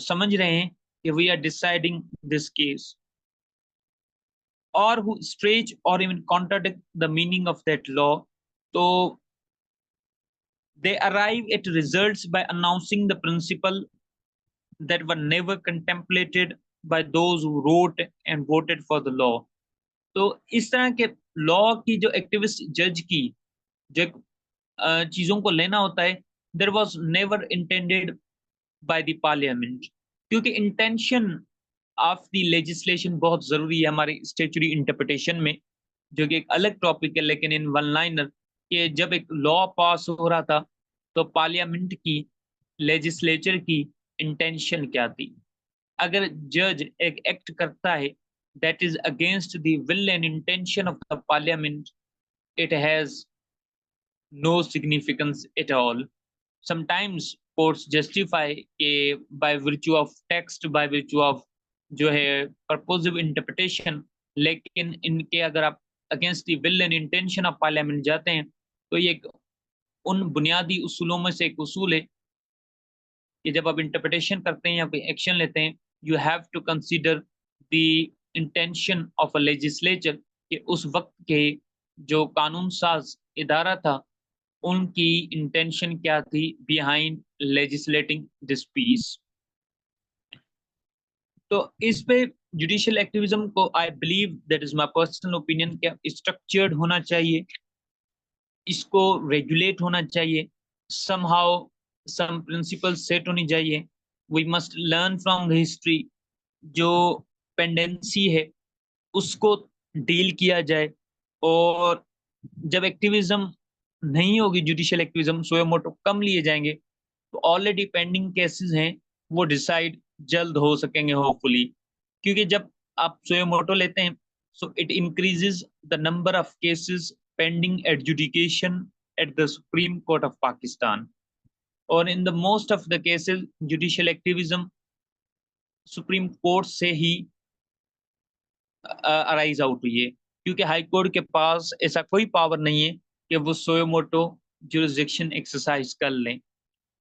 [SPEAKER 2] समझ रहे हैं कि we are deciding this case, or who stretch or even contradict the meaning of that law. So they arrive at results by announcing the principle that were never contemplated by those who wrote and voted for the law. तो इस तरह के law की जो activist जज की जो चीजों को लेना होता है, there was never intended by the parliament, क्योंकि इंटेंशन ऑफ द लेजिस्लेशन बहुत जरूरी है हमारी स्टैट्यूटरी इंटरप्रिटेशन में, जो कि एक अलग टॉपिक है। लेकिन इन वन लाइनर कि जब एक लॉ पास हो रहा था तो पार्लियामेंट की, लेजिस्लेचर की इंटेंशन क्या थी। अगर जज एक एक्ट करता है that is against the will and intention of the parliament, it has no significance at all. Sometimes courts justify by virtue of text, by virtue of जो है purposive interpretation, लेकिन इनके अगर आप against the will and intention of parliament जाते हैं तो ये उन बुनियादी उसूलों में से एक उसूल है कि जब आप इंटरप्रिटेशन करते हैं या कोई एक्शन लेते हैं, you have to consider the intention of a legislature, कि उस वक्त के जो कानून साज इदारा था उनकी इंटेंशन क्या थी बिहाइंड लेजिस्लेटिंग दिस पीस। तो इस पे जुडिशियल एक्टिविज्म को I believe, that is my personal opinion, क्या स्ट्रक्चर्ड होना चाहिए, इसको रेगुलेट होना चाहिए, समहाउ सम प्रिंसिपल सेट होनी चाहिए। We must learn from the history, जो पेंडेंसी है उसको डील किया जाए। और जब एक्टिविज्म नहीं होगी, जुडिशियल एक्टिविज्म, सोयो मोटो कम लिए जाएंगे, तो ऑलरेडी पेंडिंग केसेस हैं वो डिसाइड जल्द हो सकेंगे होपफुली। क्योंकि जब आप सोयो मोटो लेते हैं, so it increases the number of cases pending adjudication at the Supreme Court of Pakistan. Or in the most of the cases, judicial activism Supreme Court से ही अराइज आउट हुई है, क्योंकि हाई कोर्ट के पास ऐसा कोई पावर नहीं है कि वो सोयो मोटो जुरिस्डिक्शन एक्सरसाइज कर लें।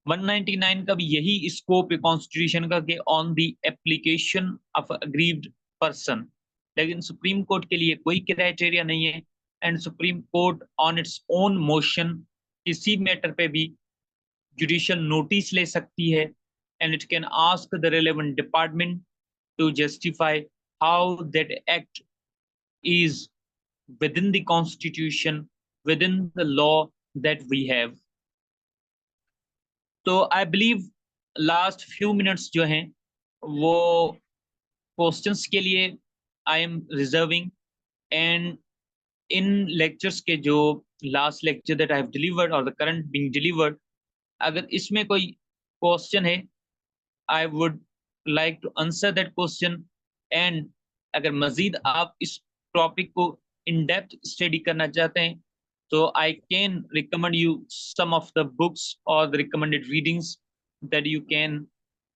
[SPEAKER 2] 199 का भी यही स्कोप है कॉन्स्टिट्यूशन का कि on the application of aggrieved person, लेकिन सुप्रीम कोर्ट के लिए कोई क्राइटेरिया नहीं है। And supreme court on its own motion किसी मैटर पे भी जुडिशियल नोटिस ले सकती है, and it can ask the relevant department to justify how that act is within the constitution, within the law that we have. तो I believe last few minutes जो हैं वो क्वेश्चंस के लिए I am reserving, and in lectures के जो last lecture that I have delivered और the current being delivered, अगर इसमें कोई क्वेश्चन है, I would like to answer that question. And अगर मजीद आप इस टॉपिक को इन डेप्थ स्टडी करना चाहते हैं, so I can recommend you some of the books or the recommended readings that you can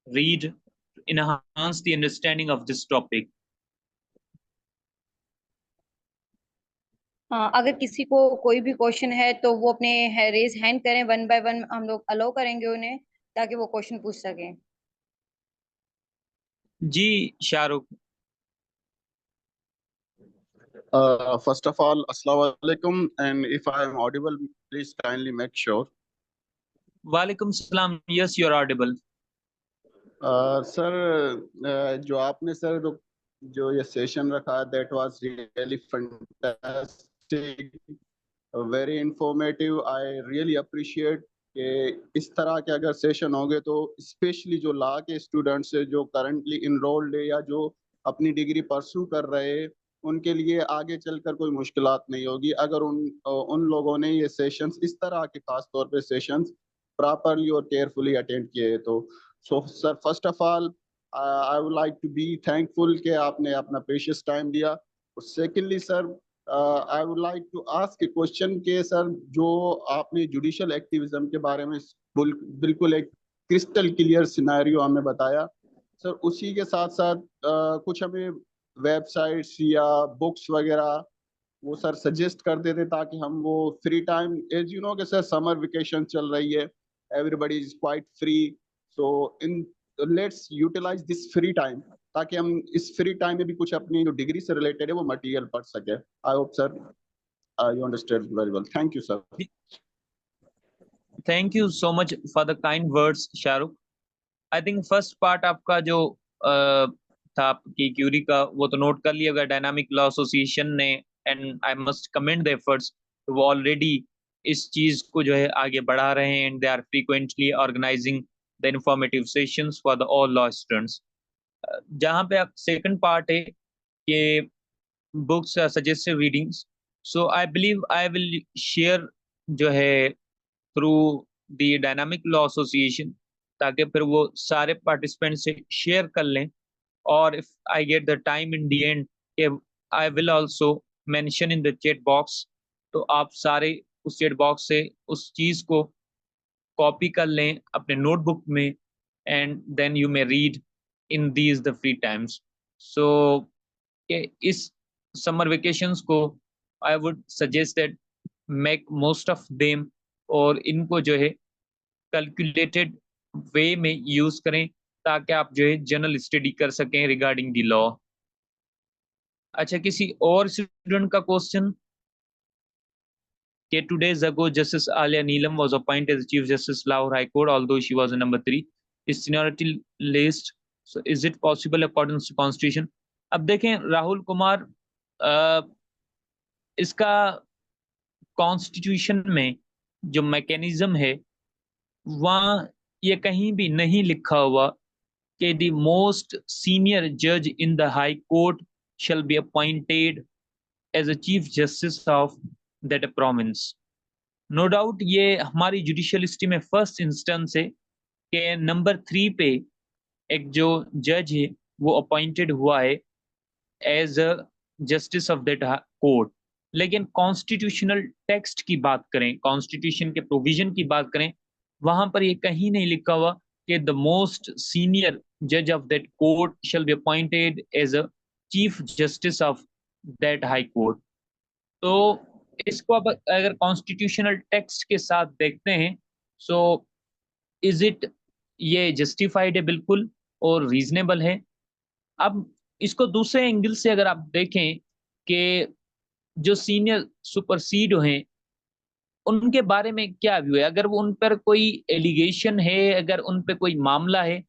[SPEAKER 2] read to enhance the understanding of this topic.
[SPEAKER 1] अगर किसी को कोई भी क्वेश्चन है तो वो अपने रेज हैंड करें, वन बाय वन हम लोग अलाउ करेंगे उन्हें ताकि वो क्वेश्चन पूछ सकें।
[SPEAKER 2] जी Shahrukh.
[SPEAKER 3] First of all, Assalamu alaikum, and if I am audible, please kindly make sure.
[SPEAKER 2] वालेकुम सलाम, yes you are audible.
[SPEAKER 3] Sir, जो आपने सर जो ये सेशन रखा, that was really fantastic, very informative. I really appreciate कि इस तरह के अगर सेशन होंगे तो स्पेशली जो लॉ के स्टूडेंट्स है जो करंटली इनरोल्ड है या जो अपनी डिग्री परसू कर रहे हैं, उनके लिए आगे चलकर कोई मुश्किलात नहीं होगी अगर उन लोगों ने ये सेशंस, इस तरह के खास तौर पे सेशंस प्रॉपरली और केयरफुली अटेंड किए। तो so sir, first of all I would like to be thankful कि आपने अपना प्रेशियस टाइम दिया। और secondly sir, I would like to ask a question के सर, जो आपने जुडिशियल एक्टिविज्म के बारे में बिल्कुल एक क्रिस्टल क्लियर सिनेरियो हमें बताया सर, उसी के साथ साथ कुछ हमें वेबसाइट्स या बुक्स वगैरह वो सर सजेस्ट कर देते ताकि हम वो free time, as you know कि सर समर वेकेशन चल रही है, everybody is quite free, so in let's utilize this free time ताकि हम इस फ्री टाइम में भी कुछ अपनी जो डिग्री से रिलेटेड है वो मटेरियल पढ़ सके। I hope sir you understand very well. Thank you sir.
[SPEAKER 2] Thank you so much for the kind words Shahrukh. I think first part आपका जो था आपकी क्यूरी का, वो तो नोट कर लिया गया डायनामिक लॉ एसोसिएशन ने, and I must commend the efforts. वो ऑलरेडी इस चीज को जो है आगे बढ़ा रहे हैं, and they are frequently organizing the informative sessions for the all law students. जहाँ पे आप सेकंड पार्ट है कि books suggestive readings, so I believe I will share जो है through the dynamic law association, ताकि फिर वो सारे पार्टिसिपेंट से शेयर कर लें। और if I get the time in the end, I will also mention in the chat box, तो आप सारे उस चैट बॉक्स से उस चीज को कॉपी कर लें अपने नोटबुक में, and then you may read in these the free times. So इस समर वेकेशंस को I would suggest that make most of them, और इनको जो है कैलकुलेटेड वे में यूज करें ताकि आप जो है जनरल स्टडी कर सकें रिगार्डिंग द लॉ। अच्छा, किसी और स्टूडेंट का क्वेश्चन? कि 2 days ago Justice Alia Neelam was appointed as Chief Justice Lahore High Court, although she was a number 3 is seniority list, so is it possible according to constitution? अब देखें राहुल कुमार, इसका constitution में जो mechanism है वहाँ ये कहीं भी नहीं लिखा हुआ कि द मोस्ट सीनियर जज in the high court shall be appointed as a chief justice of that province. No doubt ये हमारी जुडिशियल हिस्ट्री में फर्स्ट इंस्टेंस है कि नंबर 3 पे एक जो जज है वो अपॉइंटेड हुआ है as a justice of that court. लेकिन कॉन्स्टिट्यूशनल टेक्स्ट की बात करें, कॉन्स्टिट्यूशन के प्रोविजन की बात करें, वहां पर ये कहीं नहीं लिखा हुआ कि द मोस्ट सीनियर जज of that court shall be appointed as a chief justice of that high court. तो इसको अब अगर कॉन्स्टिट्यूशनल टेक्स्ट के साथ देखते हैं, सो इज इट, ये जस्टिफाइड है बिल्कुल और रीजनेबल है। अब इसको दूसरे एंगल से अगर आप देखें कि जो सीनियर सुपरसीड हैं उनके बारे में क्या व्यू है, अगर वो उन पर कोई एलिगेशन है, अगर उन पर कोई मामला है,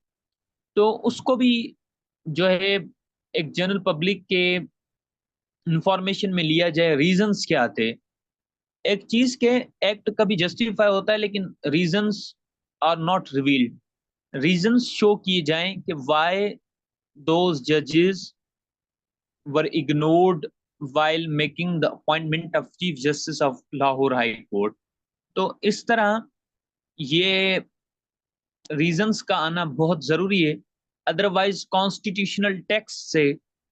[SPEAKER 2] तो उसको भी जो है एक जनरल पब्लिक के इंफॉर्मेशन में लिया जाए, रीजंस क्या थे। एक चीज के एक्ट कभी जस्टिफाई होता है लेकिन reasons are not revealed. Reasons show किए जाएं कि व्हाई दोज जजेस were ignored while making the appointment of chief justice of Lahore High Court। तो इस तरह ये रीजंस का आना बहुत जरूरी है, अदरवाइज कॉन्स्टिट्यूशनल टेक्स्ट से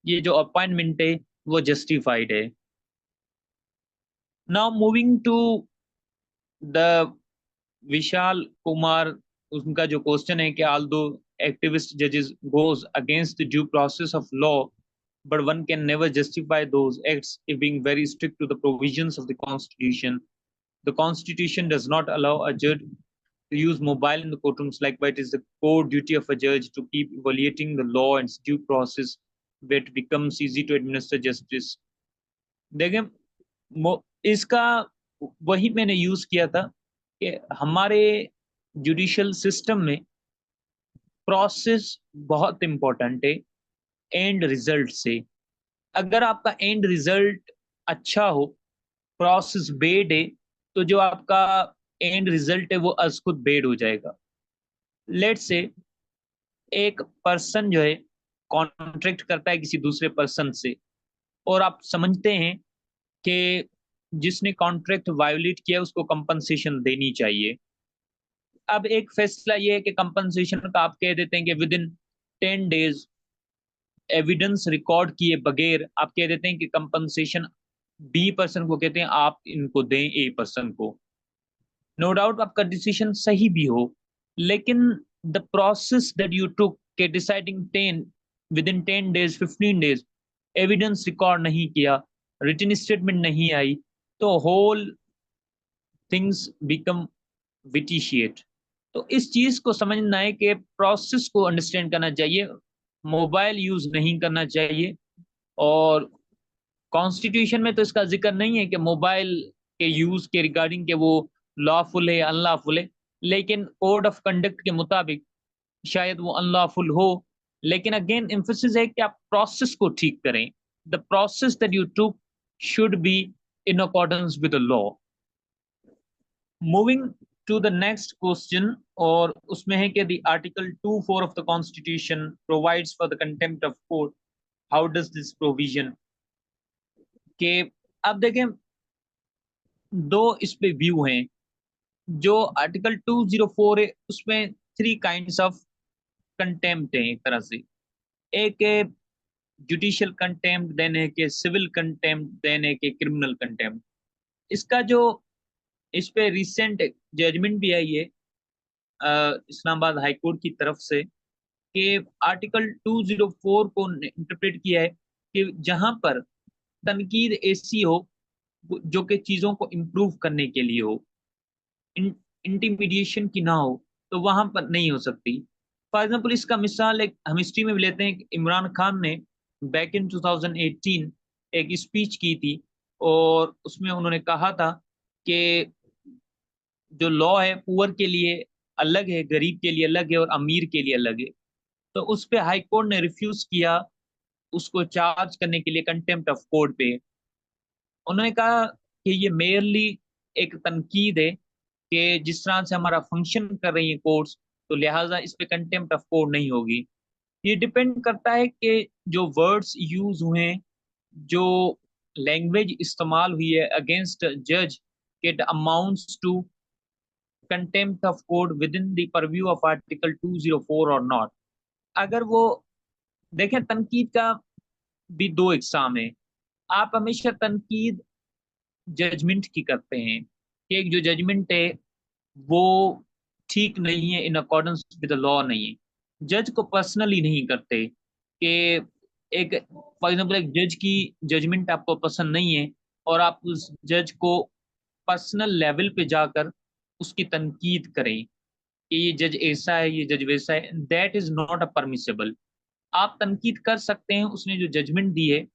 [SPEAKER 2] ये जो अपॉइंटमेंट है वो जस्टिफाइड है। Now moving to the Vishal Kumar, उनका जो क्वेश्चन है कि although activist judges goes against the due process of law, but one can never justify those acts if being very strict to the provisions of the Constitution. The Constitution does not allow a judge to use mobile in the courtrooms. Likewise, it is the core duty of a judge to keep evaluating the law and its due process, where it becomes easy to administer justice. देखें, इसका वही मैंने use किया था कि हमारे judicial system में process बहुत इंपॉर्टेंट है एंड रिजल्ट से। अगर आपका एंड रिजल्ट अच्छा हो, प्रोसेस बेड है, तो जो आपका एंड रिजल्ट है वो अज खुद बेड हो जाएगा। लेट से एक पर्सन जो है कॉन्ट्रैक्ट करता है किसी दूसरे पर्सन से, और आप समझते हैं कि जिसने कॉन्ट्रैक्ट वायोलेट किया उसको कंपनसेशन देनी चाहिए। अब एक फैसला ये है कि कंपनसेशन का आप कह देते हैं कि with in 10 days evidence record किए बगैर आप कह देते हैं कि कंपनसेशन बी पर्सन को कहते हैं आप इनको दें ए पर्सन को। नो डाउट आपका डिसीजन सही भी हो, लेकिन द प्रोसेस दैट यू टुक के डिसाइडिंग 10 15 days एविडेंस रिकॉर्ड नहीं किया, रिटन स्टेटमेंट नहीं आई, तो होल थिंग्स बिकम विटिशिएट। तो इस चीज को समझना है कि प्रोसेस को अंडरस्टैंड करना चाहिए, मोबाइल यूज नहीं करना चाहिए। और कॉन्स्टिट्यूशन में तो इसका जिक्र नहीं है कि मोबाइल के यूज के रिगार्डिंग के वो लॉफुल है या अनलॉफुल है, लेकिन कोड ऑफ कंडक्ट के मुताबिक शायद वो अनलॉफुल हो। लेकिन अगेन एम्फेसिस है कि आप प्रोसेस को ठीक करें। The process that you took should be in accordance with the law. Moving to the next question, और उसमें है कि the article 2(4) of the constitution provides for the contempt of court. How does this provision के, अब देखें दो इस पे व्यू हैं। जो आर्टिकल 204 है उसमें 3 काइंड्स ऑफ कंटेम्प्ट है। एक तरह से एक है जुडिशियल कंटेम्प्ट, देन है कि सिविल कंटेम्प्ट, देन है कि क्रिमिनल कंटेम्प्ट। इसका जो इस पे रिसेंट जजमेंट भी आई है इस्लामाबाद हाई कोर्ट की तरफ से, कि आर्टिकल 204 को इंटरप्रेट किया है कि जहां पर तनकीद ऐसी हो जो कि चीजों को इम्प्रूव करने के लिए हो, इंटिमिडिएशन की ना हो, तो वहां पर नहीं हो सकती। फॉर एग्जाम्पल इसका मिसाल एक हम हिस्ट्री में भी लेते हैं कि इमरान खान ने बैक इन 2018 एक स्पीच की थी, और उसमें उन्होंने कहा था कि जो लॉ है पुअर के लिए अलग है, गरीब के लिए अलग है और अमीर के लिए अलग है। तो उस पे हाई कोर्ट ने रिफ्यूज किया उसको चार्ज करने के लिए कंटेम्प्ट ऑफ कोर्ट पे। उन्होंने कहा कि ये मेयरली एक तनकीद है कि जिस तरह से हमारा फंक्शन कर रही है कोर्ट्स, तो लिहाजा इस पे कंटेम्प्ट ऑफ कोर्ट नहीं होगी। ये डिपेंड करता है कि जो वर्ड्स यूज हुए हैं, जो लैंग्वेज इस्तेमाल हुई है अगेंस्ट जज, it amounts to contempt of court within the purview of article 204 और नॉट। अगर वो देखें, तनकीद का भी दो इकसाम है। आप हमेशा तनकीद जजमेंट की करते हैं कि एक जो जजमेंट है वो ठीक नहीं है, इन अकॉर्डेंस विद द लॉ नहीं है। जज को पर्सनली नहीं करते कि एक फॉर एग्जाम्पल एक जज की जजमेंट आपको पसंद नहीं है और आप उस जज को पर्सनल लेवल पे जाकर उसकी तनकीद करें कि ये जज ऐसा है, ये जज वैसा है, that is not a permissible. आप तनकीद कर सकते हैं उसने जो जजमेंट दी है,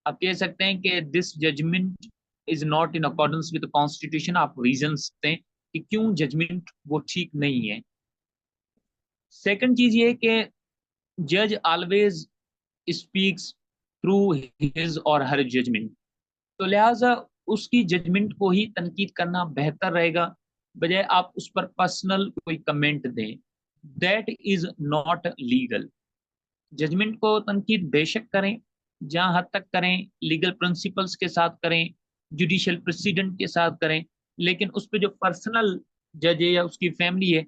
[SPEAKER 2] आप कह सकते हैं कि this judgment is not in accordance with constitution. आप रीजन दें कि क्यों जजमेंट वो ठीक नहीं है। सेकंड चीज ये है कि जज ऑलवेज स्पीक्स थ्रू हिज और हर जजमेंट, तो लिहाजा उसकी जजमेंट को ही तनकीद करना बेहतर रहेगा, बजाय आप उस पर पर्सनल कोई कमेंट दें। That is not legal. Judgment को तनकीद बेशक करें, जहां हद तक करें लीगल प्रिंसिपल्स के साथ करें, जुडिशियल प्रेसिडेंट के साथ करें, लेकिन उस पर जो पर्सनल जज है या उसकी फैमिली है,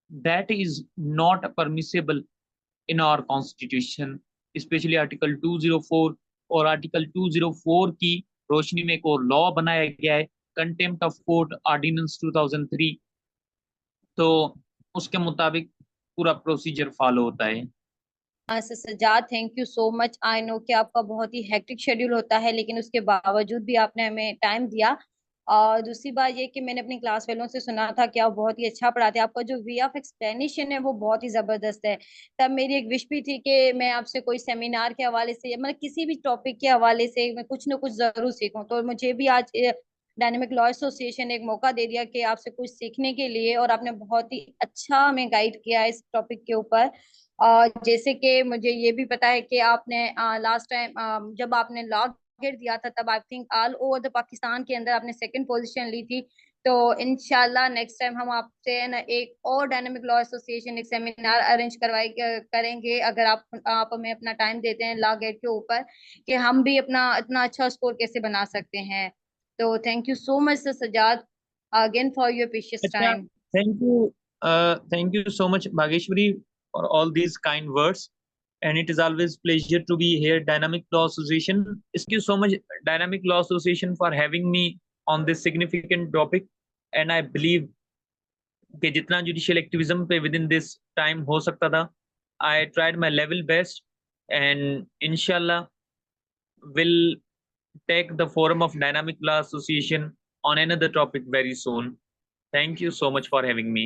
[SPEAKER 2] that is not permissible in our constitution, specially article 204। और आर्टिकल 204 की रोशनी में एक और लॉ बनाया गया है, कंटेम्प्ट ऑफ कोर्ट ऑर्डिनेंस 2003। तो उसके मुताबिक पूरा प्रोसीजर फॉलो होता है।
[SPEAKER 1] Sajjad, thank you so much. I know कि आपका बहुत ही हेक्टिक शेड्यूल होता है, लेकिन उसके बावजूद भी आपने हमें टाइम दिया। और दूसरी बात ये कि मैंने अपनी क्लास वालों से सुना था कि आप बहुत ही अच्छा पढ़ाते हैं, आपका जो वे ऑफ एक्सप्लेनेशन है वो बहुत ही जबरदस्त है। तब मेरी एक विश भी थी कि मैं आपसे कोई सेमिनार के हवाले से, मतलब किसी भी टॉपिक के हवाले से मैं कुछ ना कुछ जरूर सीखूं। तो मुझे भी आज डायनेमिक लॉ एसोसिएशन ने एक मौका दे दिया कि आपसे कुछ सीखने के लिए, और आपने बहुत ही अच्छा हमें गाइड किया इस टॉपिक के ऊपर। और जैसे कि मुझे ये भी पता है कि आपने लास्ट टाइम जब आपने लॉ गेट दिया था, तब I think all over the Pakistan के अंदर आपने सेकंड पोजीशन ली थी। तो इंशाल्लाह नेक्स्ट टाइम हम आपसे ना एक और डायनामिक लॉ एसोसिएशन एक सेमिनार अरेंज करेंगे, अगर आप हमें अपना टाइम देते हैं लॉ गेट के ऊपर, कि हम भी अपना इतना अच्छा स्कोर कैसे बना सकते हैं। तो thank you so much Sajjad again for your precious
[SPEAKER 2] अच्छा,
[SPEAKER 1] time.
[SPEAKER 2] thank you so much, Bhageshwari, for all these kind words. And it is always pleasure to be here, Dynamic Law Association. Thank you so much, Dynamic Law Association, for having me on this significant topic. And I believe कि जितना judicial activism पे with in this time हो सकता था, I tried my level best, and इंशाल्लाह will take the forum of Dynamic Law Association on another topic very soon. Thank you so much for having me.